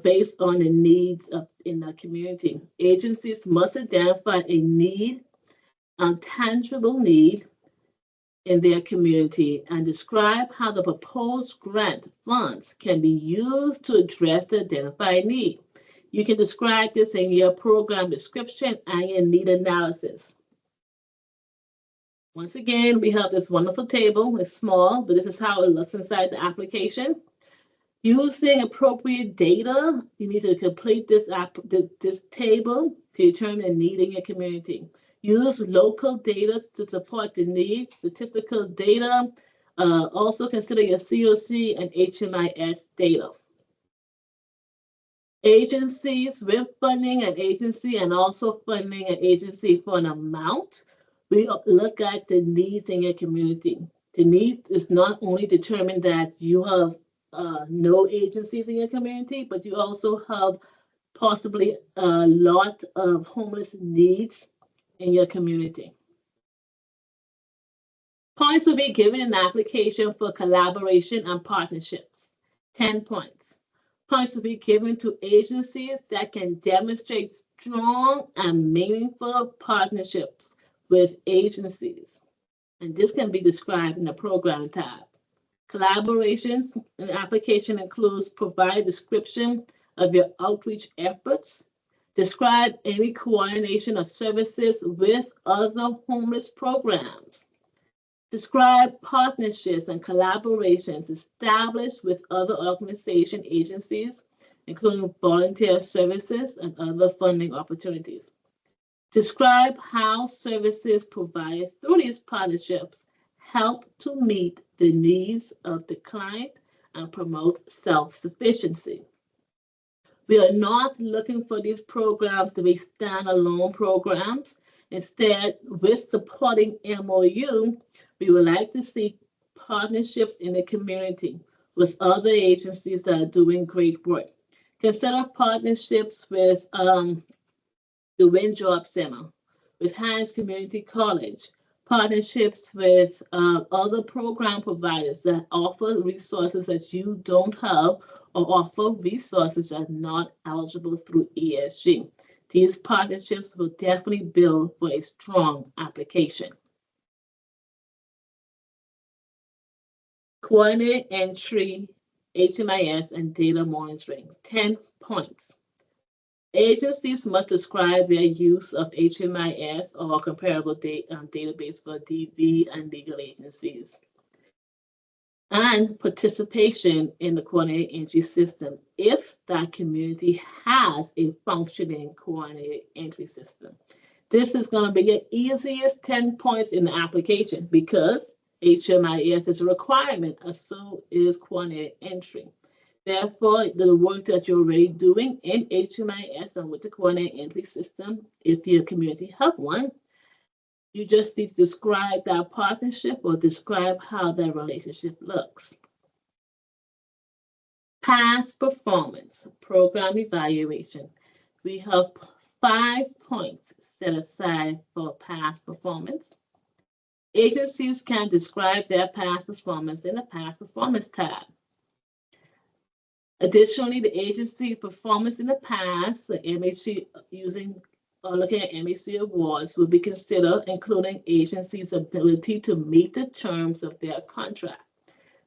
based on the needs in the community. Agencies must identify a need, a tangible need in their community, and describe how the proposed grant funds can be used to address the identified need. You can describe this in your program description and your need analysis. Once again, we have this wonderful table. It's small, but this is how it looks inside the application. Using appropriate data, you need to complete this table to determine the need in your community. Use local data to support the needs, statistical data. Also consider your COC and HMIS data. Agencies with funding an agency and also funding an agency for an amount. We look at the needs in your community. The needs is not only determined that you have no agencies in your community, but you also have possibly a lot of homeless needs in your community. Points will be given in the application for collaboration and partnerships. 10 points. Points will be given to agencies that can demonstrate strong and meaningful partnerships with agencies. And this can be described in the program tab. Collaborations in the application includes provide a description of your outreach efforts, describe any coordination of services with other homeless programs, describe partnerships and collaborations established with other organization agencies, including volunteer services and other funding opportunities. Describe how services provided through these partnerships help to meet the needs of the client and promote self-sufficiency. We are not looking for these programs to be standalone programs. Instead, with supporting MOU, we would like to see partnerships in the community with other agencies that are doing great work. Consider partnerships with the Wind Job Center, with Hines Community College, partnerships with other program providers that offer resources that you don't have or offer resources that are not eligible through ESG. These partnerships will definitely build for a strong application. Coordinate entry, HMIS, and data monitoring. 10 points. Agencies must describe their use of HMIS or comparable database for DV and legal agencies, and participation in the coordinated entry system if that community has a functioning coordinated entry system. This is going to be the easiest 10 points in the application because HMIS is a requirement, and so is coordinated entry. Therefore, the work that you're already doing in HMIS and with the coordinated entry system, if your community have one, you just need to describe that partnership or describe how that relationship looks. Past performance, program evaluation. We have 5 points set aside for past performance. Agencies can describe their past performance in the past performance tab. Additionally, the agency's performance in the past, the MHC looking at MHC awards will be considered, including agency's ability to meet the terms of their contract,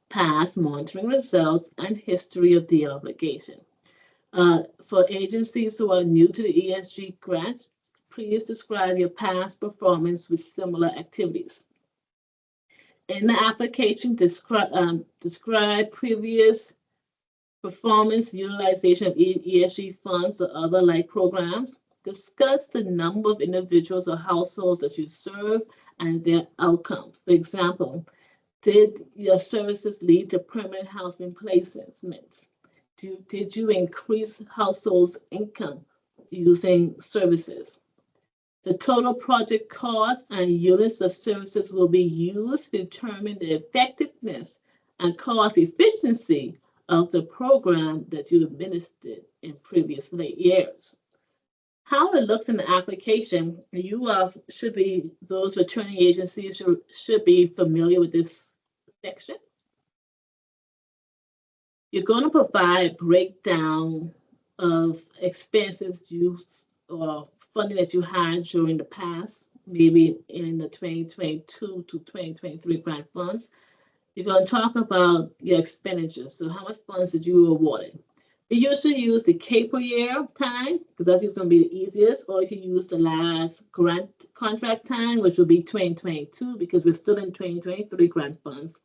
past monitoring results, and history of the obligation. For agencies who are new to the ESG grants, please describe your past performance with similar activities. In the application, describe previous performance utilization of ESG funds or other like programs. Discuss the number of individuals or households that you serve and their outcomes. For example, did your services lead to permanent housing placements? Did you increase households' income using services? The total project cost and units of services will be used to determine the effectiveness and cost efficiency of the program that you administered in previous years. How it looks in the application, those returning agencies should be familiar with this section. You're going to provide a breakdown of expenses used or funding that you had during the past, maybe in the 2022 to 2023 grant funds. You're going to talk about your expenditures. So how much funds did you awarded? We usually use the CAPER year time, because that's going to be the easiest, or you can use the last grant contract time, which will be 2022, because we're still in 2023 grant funds.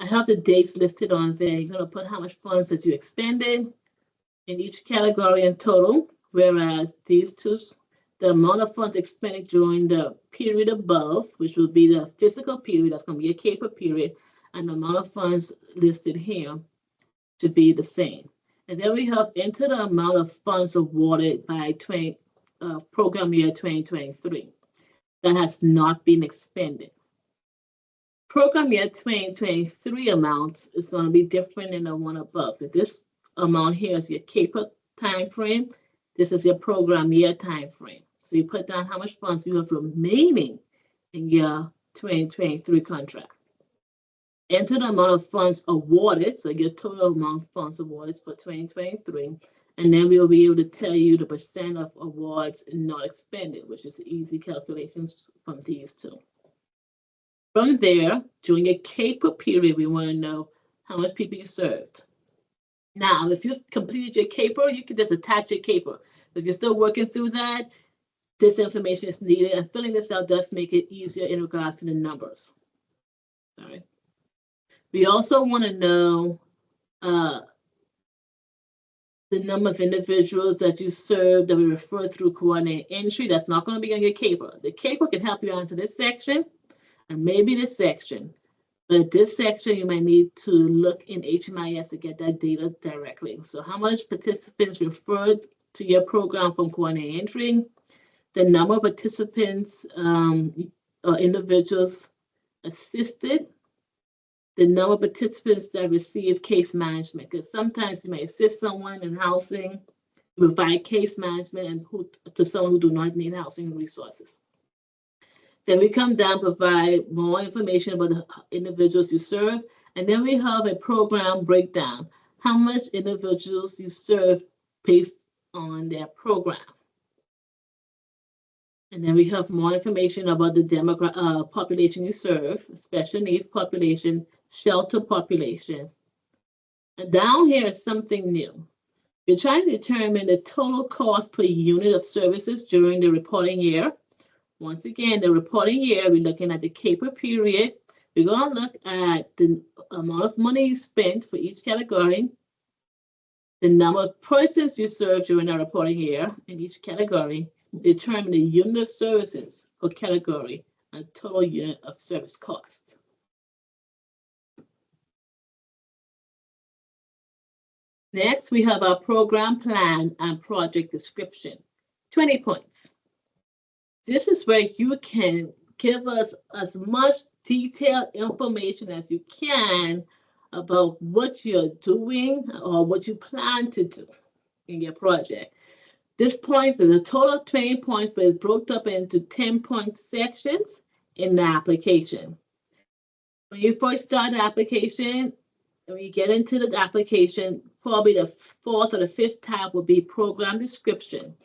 I have the dates listed on there. You're going to put how much funds that you expended in each category in total, whereas these two, the amount of funds expended during the period above, which will be the fiscal period, that's going to be a CAPER period, and the amount of funds listed here to be the same. And then we have enter the amount of funds awarded by program year 2023 that has not been expended. Program year 2023 amounts is going to be different than the one above. But this amount here is your CAPER time frame. This is your program year time frame. So you put down how much funds you have remaining in your 2023 contract. Enter the amount of funds awarded, so your total amount of funds awarded for 2023, and then we'll be able to tell you the percent of awards not expended, which is easy calculations from these two. From there, during your CAPER period, we want to know how much people you served. Now, if you've completed your CAPER, you can just attach your CAPER. If you're still working through that, this information is needed, and filling this out does make it easier in regards to the numbers. All right. We also want to know the number of individuals that you serve that we refer through coordinated entry. That's not going to be on your CAPER. The CAPER can help you answer this section and maybe this section. But this section, you might need to look in HMIS to get that data directly. So how much participants referred to your program from coordinated entry, the number of participants or individuals assisted, the number of participants that receive case management, because sometimes you may assist someone in housing, provide case management and to someone who do not need housing resources. Then we come down, provide more information about the individuals you serve, and then we have a program breakdown, how much individuals you serve based on their program. And then we have more information about the population you serve, special needs population, shelter population. And down here is something new. We're trying to determine the total cost per unit of services during the reporting year. Once again, the reporting year, we're looking at the CAPER period. We're going to look at the amount of money spent for each category, the number of persons you serve during the reporting year in each category, determine the unit of services per category and total unit of service cost. Next, we have our program plan and project description, 20 points. This is where you can give us as much detailed information as you can about what you're doing or what you plan to do in your project. This point is a total of 20 points, but it's broken up into 10-point sections in the application. When you first start the application, And when you get into the application, probably the fourth or the fifth tab will be program description.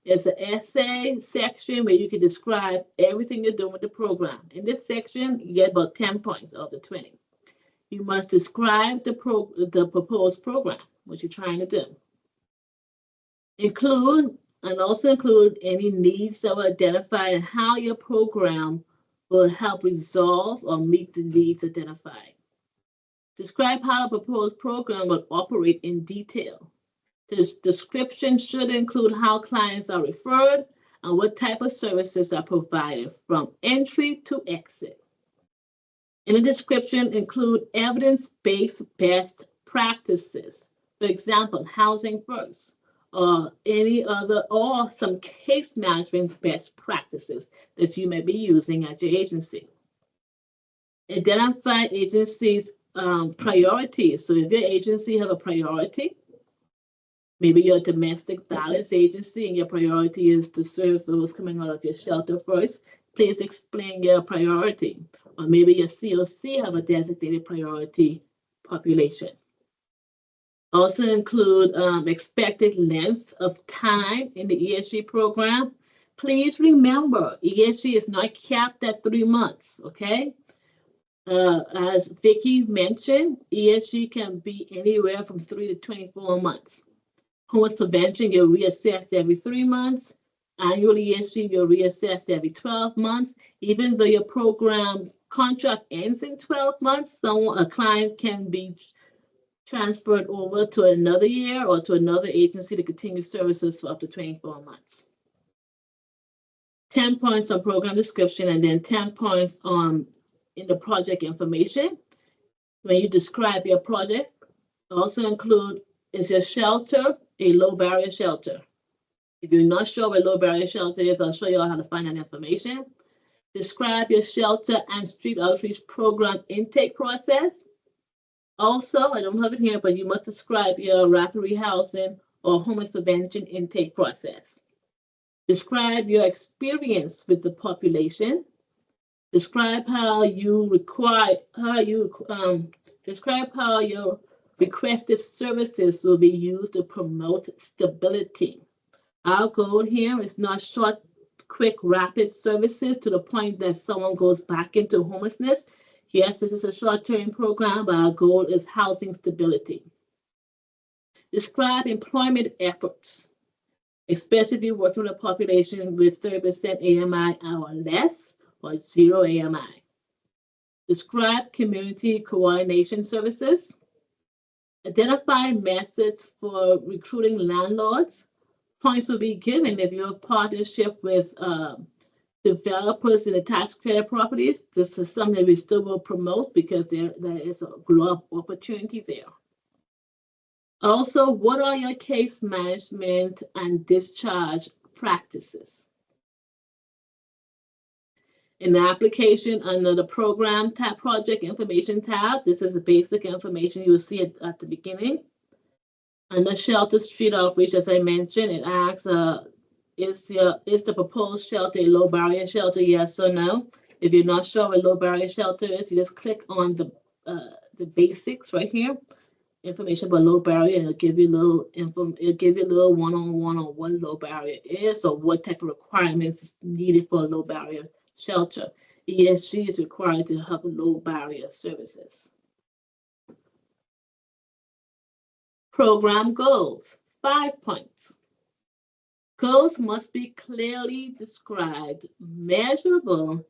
It's an essay section where you can describe everything you're doing with the program. In this section, you get about 10 points out of the 20. You must describe the proposed program, what you're trying to do. Also include any needs that were identified and how your program will help resolve or meet the needs identified. Describe how the proposed program will operate in detail. This description should include how clients are referred and what type of services are provided from entry to exit. In the description, include evidence-based best practices. For example, housing first, or any other, or some case management best practices that you may be using at your agency. Identify agency's priorities. So if your agency have a priority, maybe you're a domestic violence agency and your priority is to serve those coming out of your shelter first, please explain your priority. Or maybe your COC have a designated priority population. Also include expected length of time in the ESG program. Please remember, ESG is not capped at 3 months, okay? As Vicki mentioned, ESG can be anywhere from 3 to 24 months. Homeless prevention, you're reassessed every 3 months. Annual ESG, you're reassessed every 12 months. Even though your program contract ends in 12 months, a client can be transferred over to another year or to another agency to continue services for up to 24 months. 10 points on program description and then 10 points on in the project information. When you describe your project, also include, is your shelter a low barrier shelter? If you're not sure what low barrier shelter is, I'll show you how to find that information. Describe your shelter and street outreach program intake process. Also, I don't have it here, but you must describe your rapid rehousing or homeless prevention intake process. Describe your experience with the population. Describe how your requested services will be used to promote stability. Our goal here is not short, quick, rapid services to the point that someone goes back into homelessness. Yes, this is a short-term program, but our goal is housing stability. Describe employment efforts, especially if you're working with a population with 30% AMI or less, or 0 AMI. Describe community coordination services. Identify methods for recruiting landlords. Points will be given if you're a partnership with developers in the tax credit properties. This is something we still will promote because there is a lot of opportunity there. Also, what are your case management and discharge practices? In the application under the program tab, project information tab, this is the basic information you will see at the beginning. Under shelter street outreach, as I mentioned, it asks, is the proposed shelter a low barrier shelter, yes or no? If you're not sure what low barrier shelter is, you just click on the basics right here. Information about low barrier, and it'll give you a little one-on-one on what low barrier is or what type of requirements is needed for a low barrier shelter. ESG is required to have low barrier services. Program goals, 5 points. Goals must be clearly described, measurable,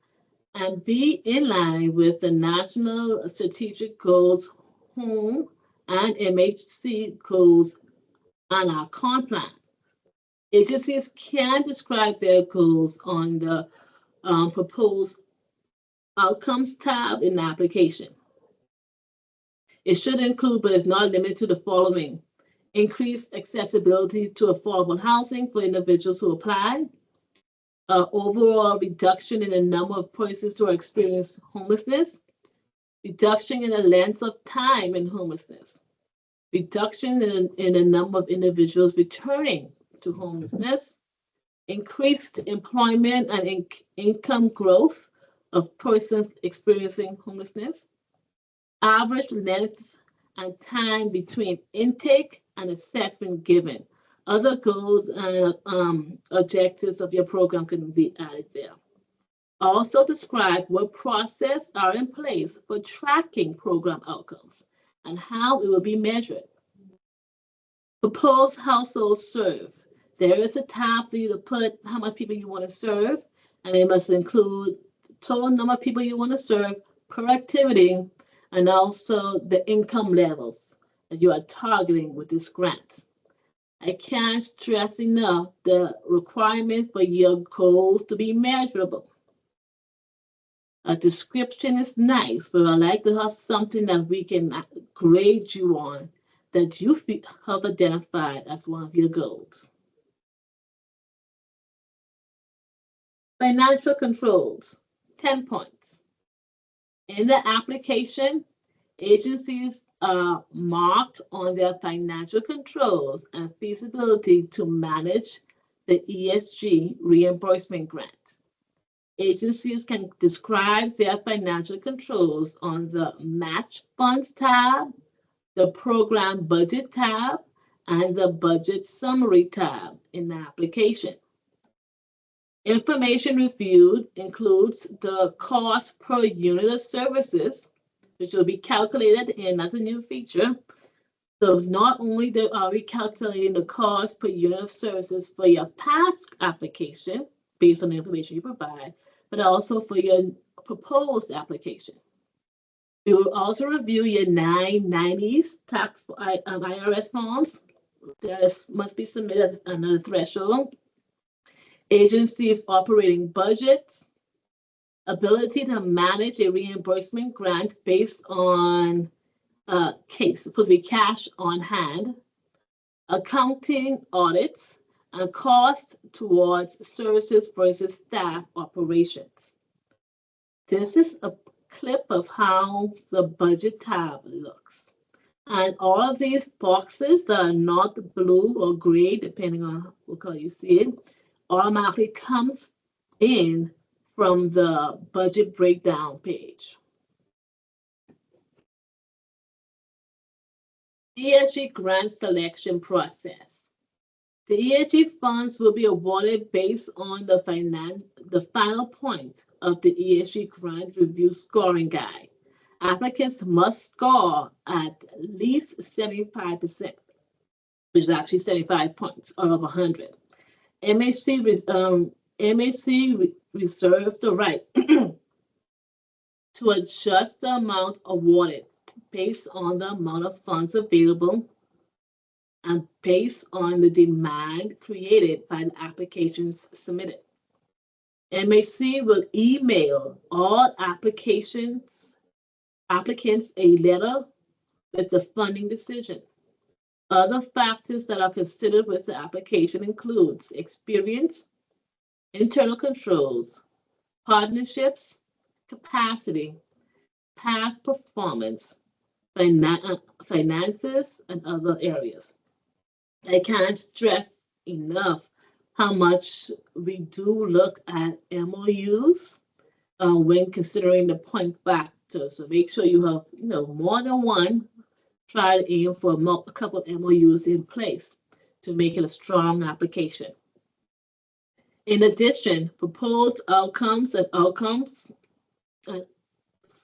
and be in line with the National Strategic Goals, HOME, and MHC goals and our comp plan. Agencies can describe their goals on the proposed outcomes tab in the application. It should include, but is not limited to, the following: increased accessibility to affordable housing for individuals who apply, overall reduction in the number of persons who are experiencing homelessness, reduction in the length of time in homelessness, reduction in the number of individuals returning to homelessness, increased employment and income growth of persons experiencing homelessness, average length and time between intake and assessment given. Other goals and objectives of your program can be added there. Also describe what process are in place for tracking program outcomes and how it will be measured. Proposed households served. There is a tab for you to put how much people you want to serve, and it must include the total number of people you want to serve per activity, and also the income levels that you are targeting with this grant. I can't stress enough the requirement for your goals to be measurable. A description is nice, but I like to have something that we can grade you on that you have identified as one of your goals. Financial controls, 10 points. In the application, agencies are marked on their financial controls and feasibility to manage the ESG reimbursement grant. Agencies can describe their financial controls on the Match Funds tab, the Program Budget tab, and the Budget Summary tab in the application. Information reviewed includes the cost per unit of services, which will be calculated in as a new feature. So not only are we calculating the cost per unit of services for your past application based on the information you provide, but also for your proposed application. We will also review your 990s tax IRS forms. This must be submitted under the threshold. Agencies operating budgets, ability to manage a reimbursement grant based on case, supposed to be cash on hand, accounting audits, and cost towards services versus staff operations. This is a clip of how the budget tab looks. And all of these boxes that are not blue or gray, depending on what color you see it, automatically comes in from the budget breakdown page. ESG grant selection process. The ESG funds will be awarded based on the final point of the ESG grant review scoring guide. Applicants must score at least 75%, which is actually 75 points out of 100. MHC reserves the right to adjust the amount awarded based on the amount of funds available and based on the demand created by the applications submitted. MHC will email all applicants a letter with the funding decision. Other factors that are considered with the application includes experience, internal controls, partnerships, capacity, past performance, finances, and other areas. I can't stress enough how much we do look at MOUs when considering the point factor. So make sure you have more than one. Try to aim for a couple of MOUs in place to make it a strong application. In addition, proposed outcomes and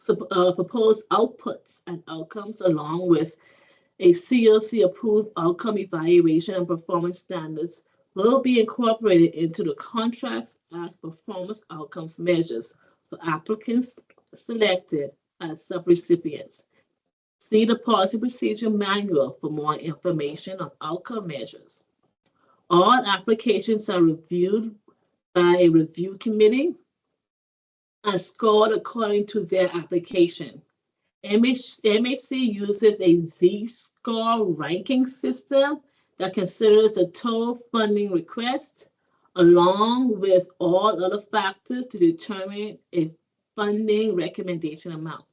proposed outputs and outcomes along with a CLC approved outcome evaluation and performance standards will be incorporated into the contract as performance outcomes measures for applicants selected as subrecipients. See the policy procedure manual for more information on outcome measures. All applications are reviewed by a review committee and scored according to their application. MHC uses a Z-score ranking system that considers the total funding request along with all other factors to determine a funding recommendation amount.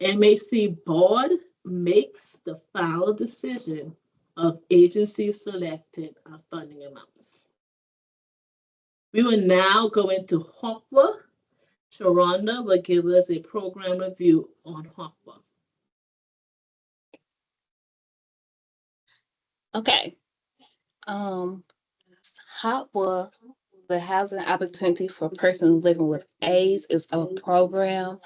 MHC board makes the final decision of agencies selected funding amounts. We will now go into HOPWA. Sharonda will give us a program review on HOPWA. Okay. HOPWA, the Housing Opportunity for Persons Living with AIDS, is a program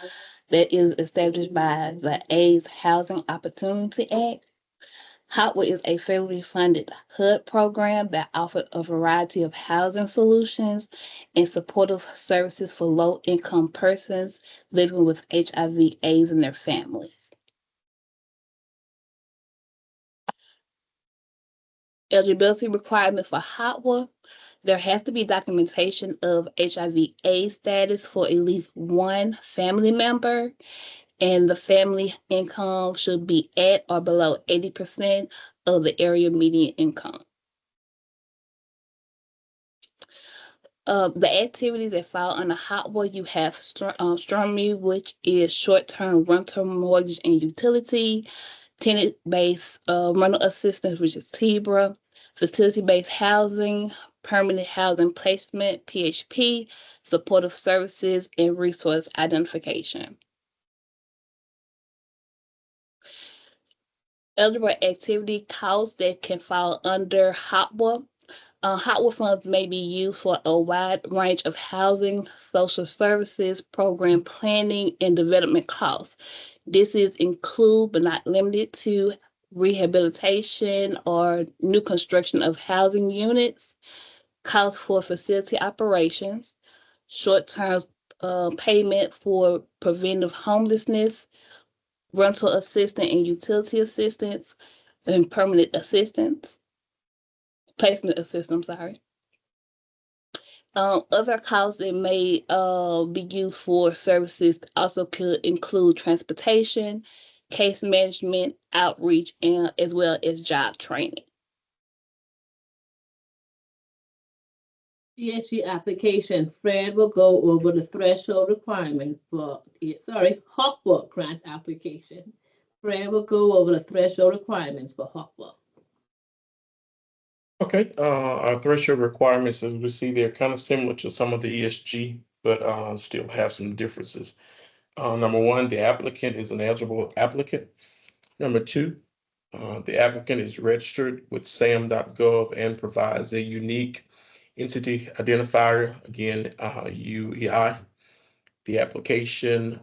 that is established by the AIDS Housing Opportunity Act. HOPWA is a federally funded HUD program that offers a variety of housing solutions and supportive services for low-income persons living with HIV/AIDS and their families. Eligibility requirement for HOPWA: there has to be documentation of HIV/AIDS status for at least one family member, and the family income should be at or below 80% of the area median income. The activities that fall under HOPWA, you have STRME, which is short-term rental mortgage and utility, tenant-based rental assistance, which is TBRA, facility-based housing, permanent housing placement, PHP, supportive services, and resource identification. Eligible activity costs that can fall under HOPWA. HOPWA funds may be used for a wide range of housing, social services, program planning, and development costs. This is include but not limited to rehabilitation or new construction of housing units, costs for facility operations, short-term payment for preventive homelessness, rental assistance and utility assistance, and permanent assistance, placement assistance, sorry. Other costs that may be used for services also could include transportation, case management, outreach, and as well as job training. ESG application. Fred will go over the threshold requirement for, HOPWA grant application. Fred will go over the threshold requirements for HOPWA. Okay, our threshold requirements, as we see, they're kind of similar to some of the ESG, but still have some differences. Number one, the applicant is an eligible applicant. Number two, the applicant is registered with sam.gov and provides a unique entity identifier, again, UEI. The application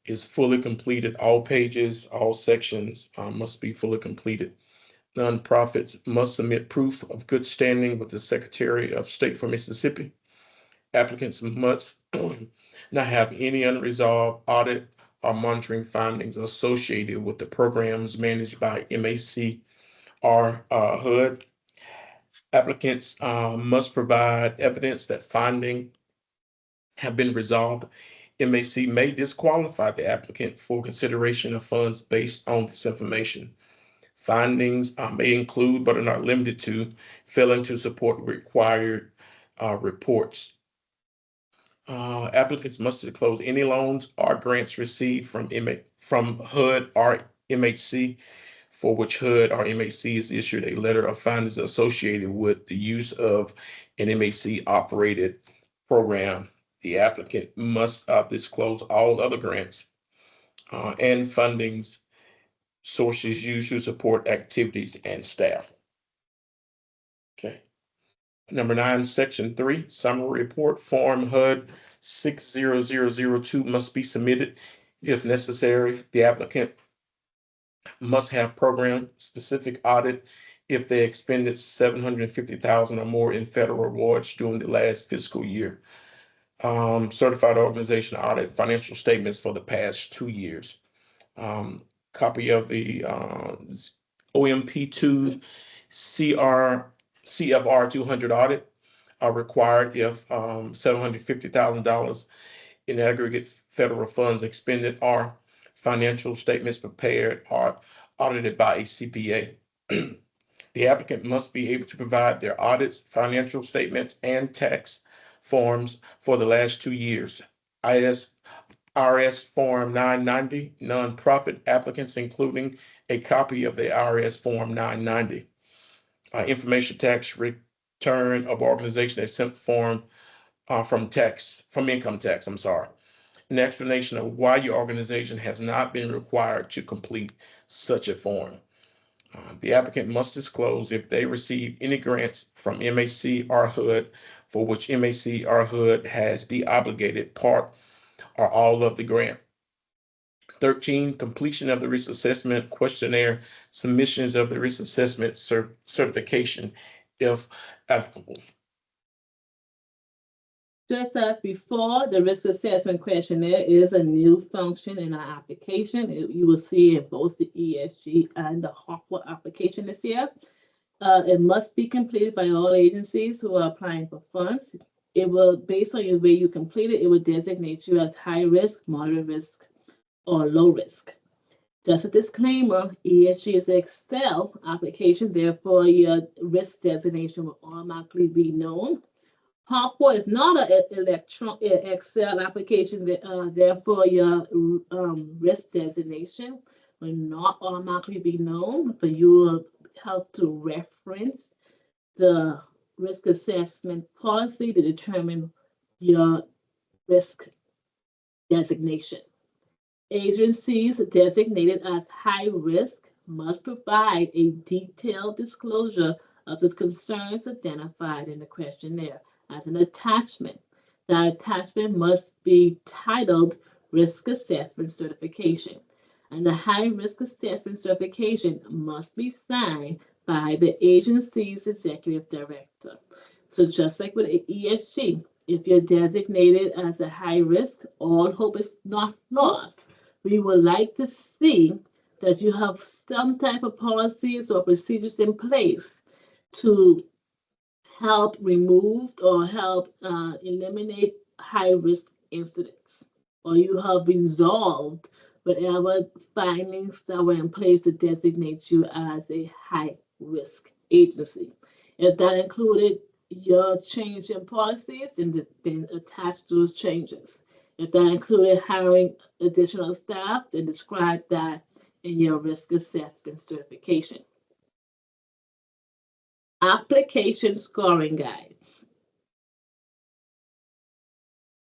is fully completed. All pages, all sections must be fully completed. Nonprofits must submit proof of good standing with the Secretary of State for Mississippi. Applicants must not have any unresolved audit or monitoring findings associated with the programs managed by MAC or HUD. Applicants must provide evidence that findings have been resolved. MAC may disqualify the applicant for consideration of funds based on this information. Findings may include, but are not limited to, failing to support required reports. Applicants must disclose any loans or grants received from HUD or MHC for which HUD or MHC is issued a letter of findings associated with the use of an MHC operated program. The applicant must disclose all other grants and fundings sources used to support activities and staff. Okay. Number 9, Section 3, Summary Report Form HUD 60002 must be submitted if necessary. The applicant must have program-specific audit if they expended $750,000 or more in federal awards during the last fiscal year. Certified organization audit financial statements for the past 2 years. Copy of the OMP2 CFR 200 audit are required if $750,000 in aggregate federal funds expended are financial statements prepared or audited by a CPA. The applicant must be able to provide their audits, financial statements, and tax forms for the last 2 years. IRS Form 990, nonprofit applicants, including a copy of the IRS Form 990. Information tax return of organization exempt form from income tax, an explanation of why your organization has not been required to complete such a form. The applicant must disclose if they receive any grants from MAC or HUD for which MAC or HUD has de-obligated part or all of the grant. 13, completion of the risk assessment questionnaire, submissions of the risk assessment certification, if applicable. Just as before, the risk assessment questionnaire is a new function in our application. You will see in both the ESG and the HOPWA application this year. It must be completed by all agencies who are applying for funds. It will, based on the way you complete it, it will designate you as high risk, moderate risk, or low risk. Just a disclaimer, ESG is an Excel application, therefore your risk designation will automatically be known. HOPWA is not an Excel application, therefore your risk designation will not automatically be known, but you will have to reference the risk assessment policy to determine your risk designation. Agencies designated as high risk must provide a detailed disclosure of the concerns identified in the questionnaire as an attachment. That attachment must be titled Risk Assessment Certification, and the High Risk Assessment Certification must be signed by the agency's executive director. So just like with ESG, if you're designated as a high risk, all hope is not lost. We would like to see that you have some type of policies or procedures in place to help remove or help eliminate high risk incidents, or you have resolved whatever findings that were in place to designate you as a high risk agency. If that included your change in policies, then attach those changes. If that included hiring additional staff, then describe that in your risk assessment certification. Application scoring guide.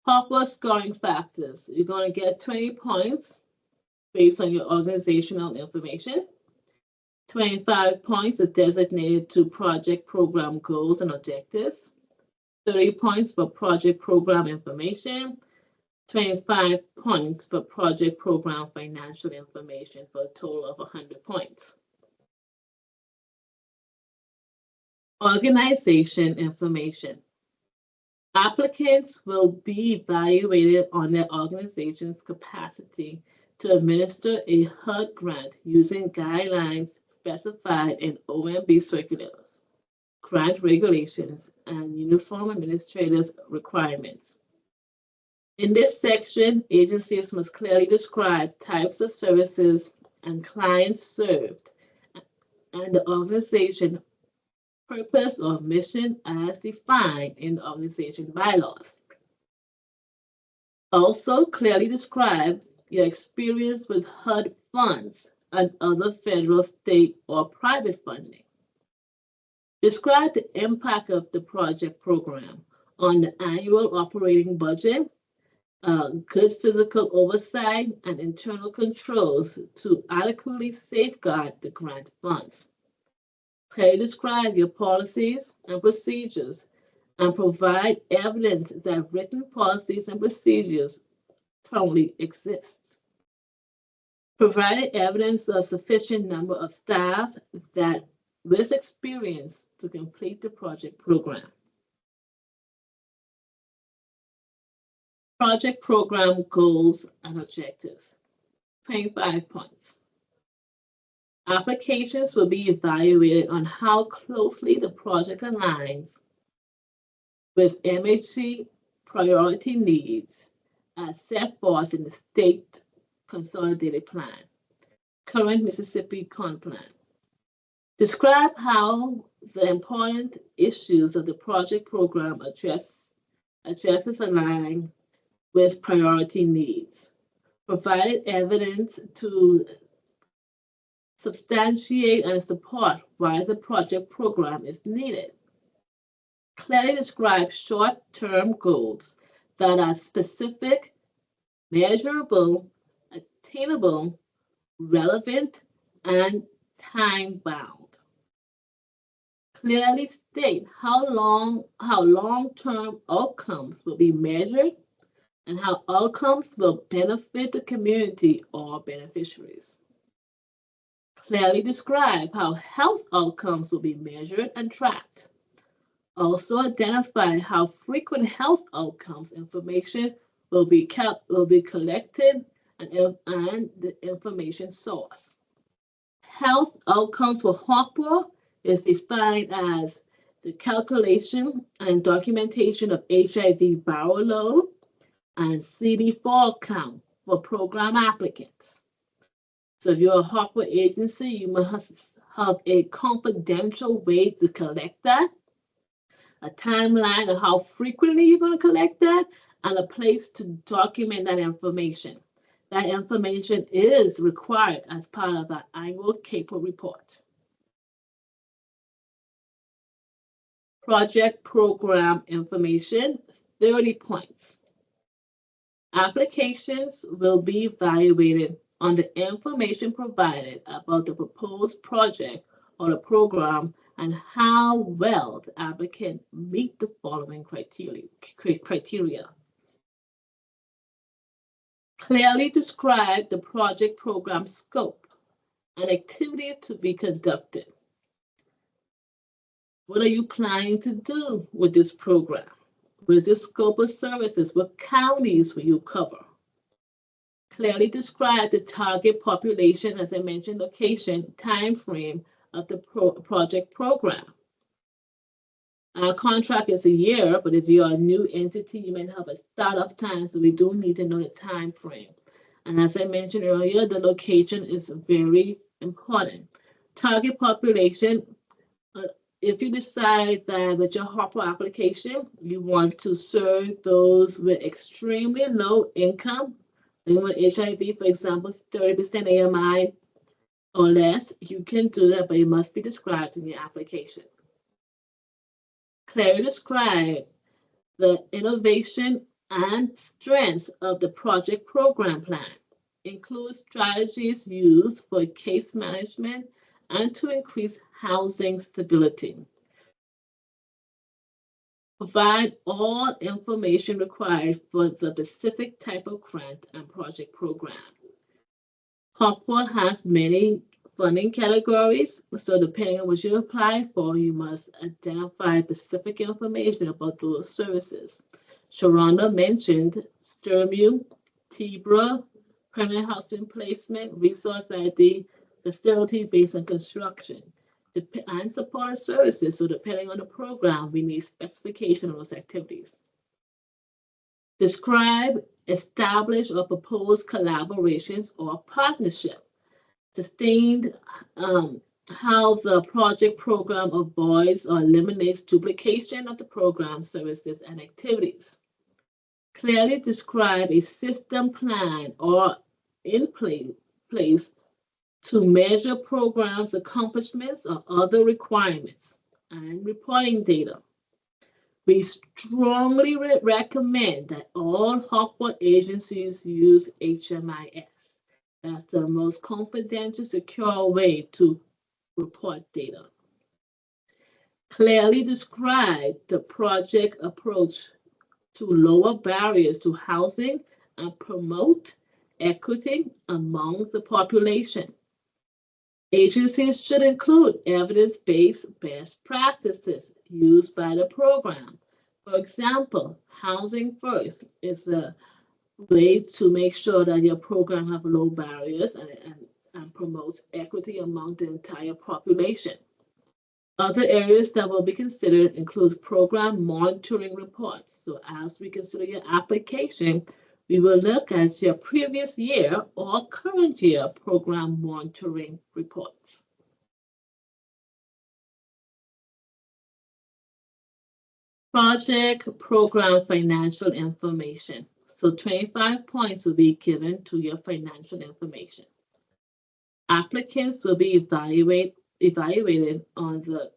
HOPWA scoring factors. You're going to get 20 points based on your organizational information. 25 points are designated to project program goals and objectives. 30 points for project program information. 25 points for project program financial information, for a total of 100 points. Organization information. Applicants will be evaluated on their organization's capacity to administer a HUD grant using guidelines specified in OMB circulars, grant regulations, and uniform administrative requirements. In this section, agencies must clearly describe types of services and clients served and the organization purpose or mission as defined in the organization bylaws. Also, clearly describe your experience with HUD funds and other federal, state, or private funding. Describe the impact of the project program on the annual operating budget, good physical oversight, and internal controls to adequately safeguard the grant funds. Clearly describe your policies and procedures and provide evidence that written policies and procedures currently exist. Provide evidence of sufficient number of staff that with experience to complete the project program. Project program goals and objectives. 25 points. Applications will be evaluated on how closely the project aligns with MHC priority needs as set forth in the State Consolidated Plan, current Mississippi Con Plan. Describe how the important issues of the project program addresses align with priority needs. Provided evidence to substantiate and support why the project program is needed. Clearly describe short-term goals that are specific, measurable, attainable, relevant, and time-bound. Clearly state how long-term outcomes will be measured and how outcomes will benefit the community or beneficiaries. Clearly describe how health outcomes will be measured and tracked. Also identify how frequent health outcomes information will be collected and the information source. Health outcomes for HOPWA is defined as the calculation and documentation of HIV viral load and CD4 count for program applicants. So if you're a HOPWA agency, you must have a confidential way to collect that, a timeline of how frequently you're going to collect that, and a place to document that information. That information is required as part of our annual CAPA report. Project program information, 30 points. Applications will be evaluated on the information provided about the proposed project or the program and how well the applicant meet the following criteria. Clearly describe the project program scope and activities to be conducted. What are you planning to do with this program? What is the scope of services? What counties will you cover? Clearly describe the target population, as I mentioned, location, time frame of the project program. Our contract is a year, but if you are a new entity, you may have a startup time, so we do need to know the time frame. And as I mentioned earlier, the location is very important. Target population, if you decide that with your HOPWA application, you want to serve those with extremely low income, with HIV, for example, 30% AMI or less, you can do that, but it must be described in your application. Clearly describe the innovation and strengths of the project program plan. Include strategies used for case management and to increase housing stability. Provide all information required for the specific type of grant and project program. HOPWA has many funding categories, so depending on what you apply for, you must identify specific information about those services. Sharonda mentioned STIRMU, TBRA, permanent housing placement, resource ID, facility based on construction, and supported services. So depending on the program, we need specification of those activities. Describe, establish, or propose collaborations or partnership. Sustained how the project program avoids or eliminates duplication of the program services and activities. Clearly describe a system plan or in place to measure programs' accomplishments or other requirements and reporting data. We strongly recommend that all HOPWA agencies use HMIS. That's the most confidential, secure way to report data. Clearly describe the project approach to lower barriers to housing and promote equity among the population. Agencies should include evidence-based best practices used by the program. For example, Housing First is a way to make sure that your program have low barriers and promotes equity among the entire population. Other areas that will be considered includes program monitoring reports. So as we consider your application, we will look at your previous year or current year program monitoring reports. Project program financial information. So 25 points will be given to your financial information. Applicants will be evaluated on the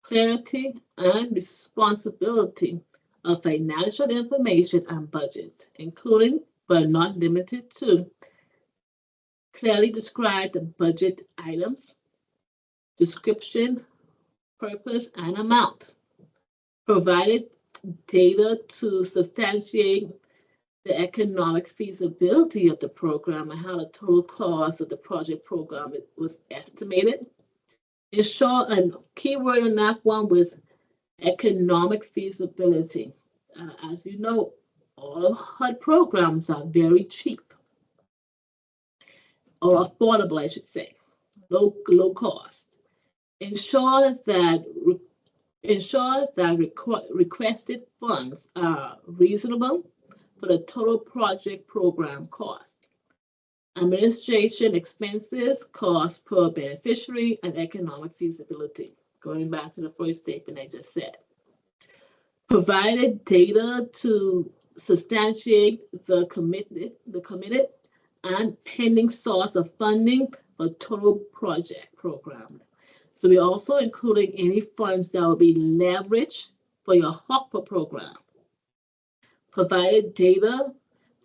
clarity and responsibility of financial information and budgets, including but not limited to clearly describe the budget items, description, purpose, and amount. Provided data to substantiate the economic feasibility of the program and how the total cost of the project program was estimated. Ensure a keyword in that one was economic feasibility. As you know, all of HUD programs are very cheap or affordable, I should say, low cost. Ensure that requested funds are reasonable for the total project program cost. Administration expenses, cost per beneficiary, and economic feasibility. Going back to the first statement I just said. Provided data to substantiate the committed and pending source of funding for total project program. So we're also including any funds that will be leveraged for your HOPWA program. Provided data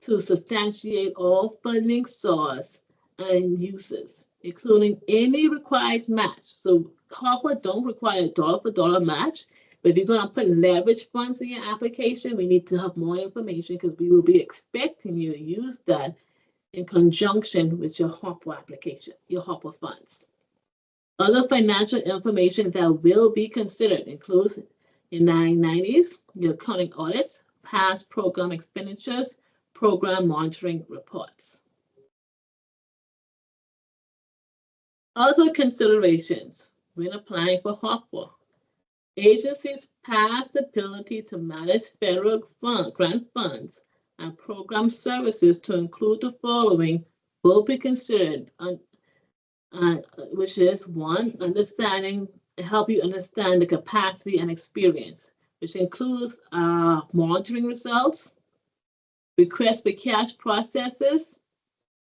to substantiate all funding source and uses, including any required match. So HOPWA don't require a dollar for dollar match, but if you're going to put leverage funds in your application, we need to have more information because we will be expecting you to use that in conjunction with your HOPWA application, your HOPWA funds. Other financial information that will be considered includes your 990s, your accounting audits, past program expenditures, program monitoring reports. Other considerations when applying for HOPWA. Agencies' past ability to manage federal grant funds and program services to include the following will be considered, which is one, help you understand the capacity and experience, which includes monitoring results, request for cash processes,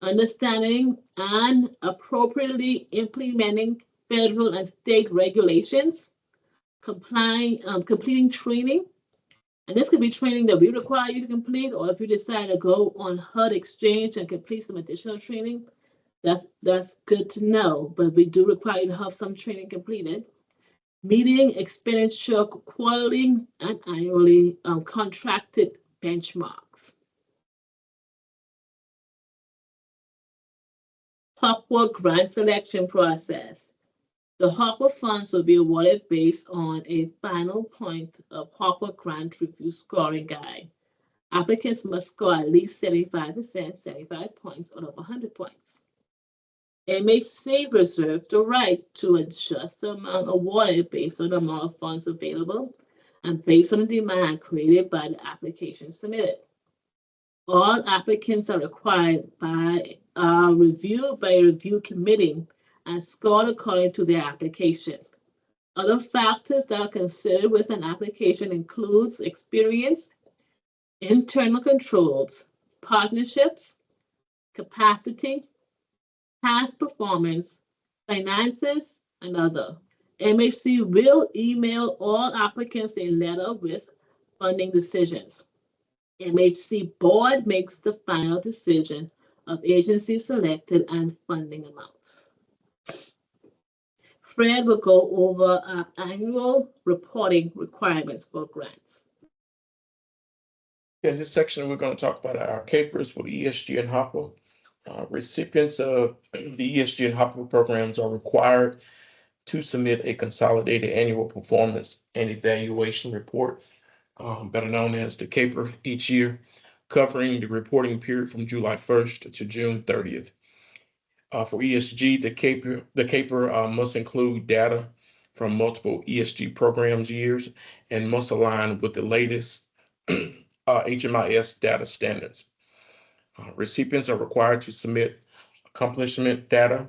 understanding and appropriately implementing federal and state regulations, completing training. And this could be training that we require you to complete, or if you decide to go on HUD Exchange and complete some additional training, that's good to know. But we do require you to have some training completed. Meeting expenditure quarterly and annually contracted benchmarks. HOPWA grant selection process. The HOPWA funds will be awarded based on a final point of HOPWA grant review scoring guide. Applicants must score at least 75%, 75 points out of 100 points. MHC reserves the right to adjust the amount awarded based on the amount of funds available and based on the demand created by the application submitted. All applicants are required by reviewed by a review committee and scored according to their application. Other factors that are considered with an application includes experience, internal controls, partnerships, capacity, past performance, finances, and other. MHC will email all applicants a letter with funding decisions. MHC board makes the final decision of agency selected and funding amounts. Fred will go over our annual reporting requirements for grants. In this section, we're going to talk about our capers for ESG and HOPWA. Recipients of the ESG and HOPWA programs are required to submit a consolidated annual performance and evaluation report, better known as the CAPER, each year, covering the reporting period from July 1st to June 30th. For ESG, the CAPER must include data from multiple ESG programs years and must align with the latest HMIS data standards. Recipients are required to submit accomplishment data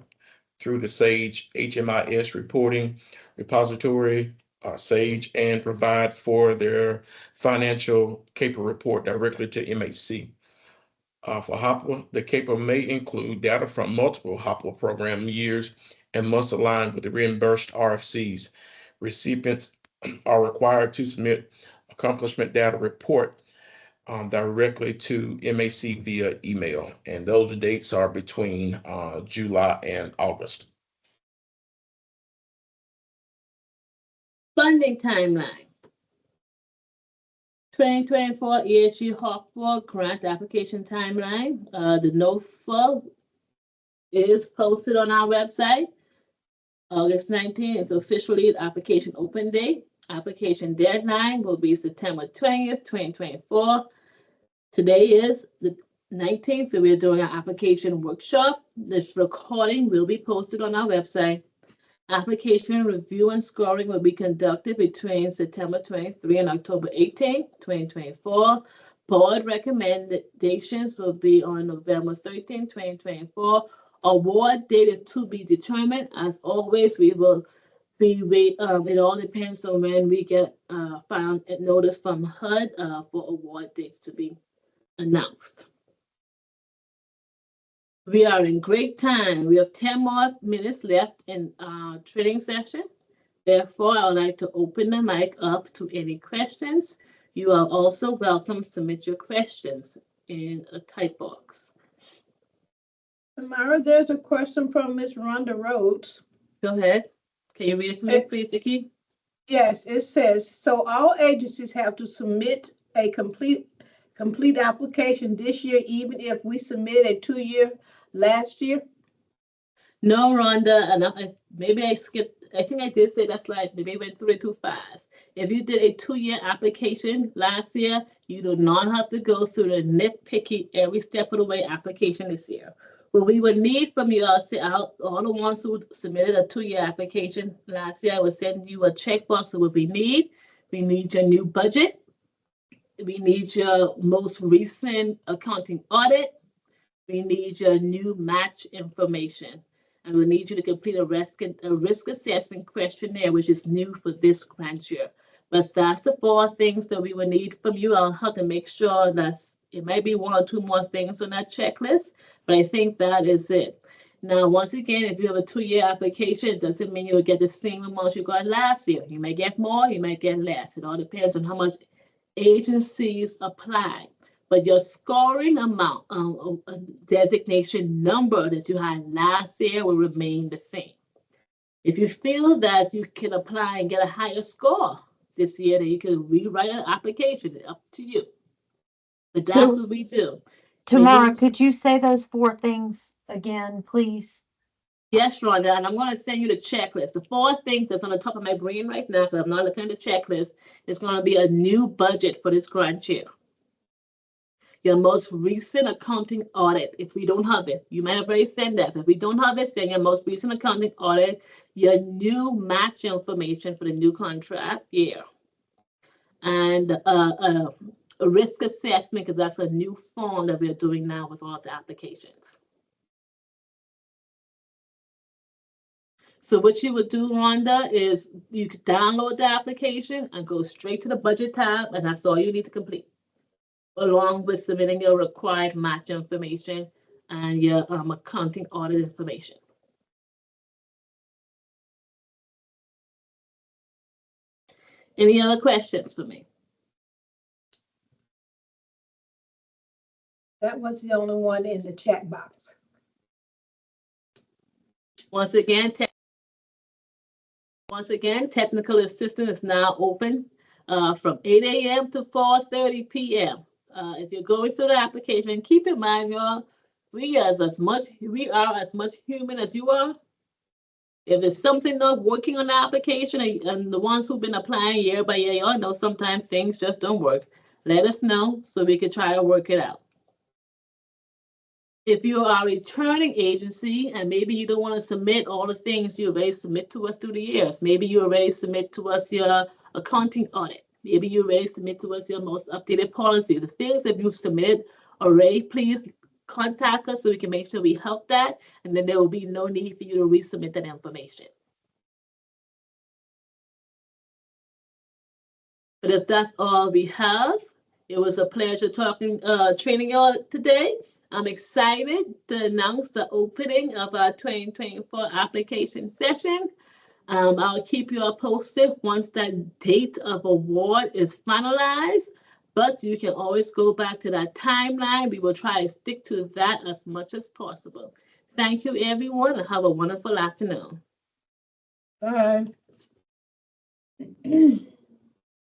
through the SAGE HMIS reporting repository, SAGE, and provide for their financial CAPER report directly to MHC. For HOPWA, the CAPER may include data from multiple HOPWA program years and must align with the reimbursed RFCs. Recipients are required to submit accomplishment data report directly to MAC via email, and those dates are between July and August. Funding timeline. 2024 ESG HOPWA grant application timeline. The NOFA is posted on our website. August 19th is officially application open day. Application deadline will be September 20th, 2024. Today is the 19th, so we're doing our application workshop. This recording will be posted on our website. Application review and scoring will be conducted between September 23 and October 18, 2024. Board recommendations will be on November 13, 2024. Award date is to be determined. As always, we will be it all depends on when we get found notice from HUD for award dates to be announced. We are in great time. We have 10 more minutes left in our training session. Therefore, I would like to open the mic up to any questions. You are also welcome to submit your questions in a type box. Tamara, there's a question from Ms. Rhonda Rhodes. Go ahead. Can you read it for me, please, Vicki? Yes, it says, so all agencies have to submit a complete application this year, even if we submitted a 2-year last year? No, Rhonda, and maybe I skipped. I think I did say that slide. Maybe I went through it too fast. If you did a 2-year application last year, you do not have to go through the nitpicky every step of the way application this year. What we would need from you all the ones who submitted a 2-year application last year, I would send you a checkbox of what we need. We need your new budget. We need your most recent accounting audit. We need your new match information. And we need you to complete a risk assessment questionnaire, which is new for this grant year. But that's the 4 things that we will need from you. I'll have to make sure that it might be 1 or 2 more things on that checklist, but I think that is it. Now, once again, if you have a 2-year application, it doesn't mean you will get the same amount you got last year. You may get more, you might get less. It all depends on how much agencies apply. But your scoring amount, designation number that you had last year will remain the same. If you feel that you can apply and get a higher score this year, then you can rewrite an application. Up to you. But that's what we do. Tamara, could you say those 4 things again, please? Yes, Rhonda, and I'm going to send you the checklist. The 4 things that's on the top of my brain right now, because I'm not looking at the checklist, is going to be a new budget for this grant year. Your most recent accounting audit, if we don't have it. You might have already sent that. If we don't have it, send your most recent accounting audit, your new match information for the new contract year. And a risk assessment, because that's a new form that we're doing now with all the applications. So what you would do, Rhonda, is you could download the application and go straight to the budget tab, and that's all you need to complete, along with submitting your required match information and your accounting audit information. Any other questions for me? That was the only one in the chat box. Once again, technical assistance is now open from 8 a.m. to 4:30 p.m. If you're going through the application, keep in mind, y'all, we are as much human as you are. If there's something not working on the application, and the ones who've been applying year by year, y'all know sometimes things just don't work. Let us know so we can try to work it out. If you are a returning agency and maybe you don't want to submit all the things you already submit to us through the years, maybe you already submit to us your accounting audit, maybe you already submit to us your most updated policies, the things that you've submitted already, please contact us so we can make sure we help that, and then there will be no need for you to resubmit that information. But if that's all we have, it was a pleasure training y'all today. I'm excited to announce the opening of our 2024 application session. I'll keep you all posted once that date of award is finalized, but you can always go back to that timeline. We will try to stick to that as much as possible. Thank you, everyone, and have a wonderful afternoon. Bye.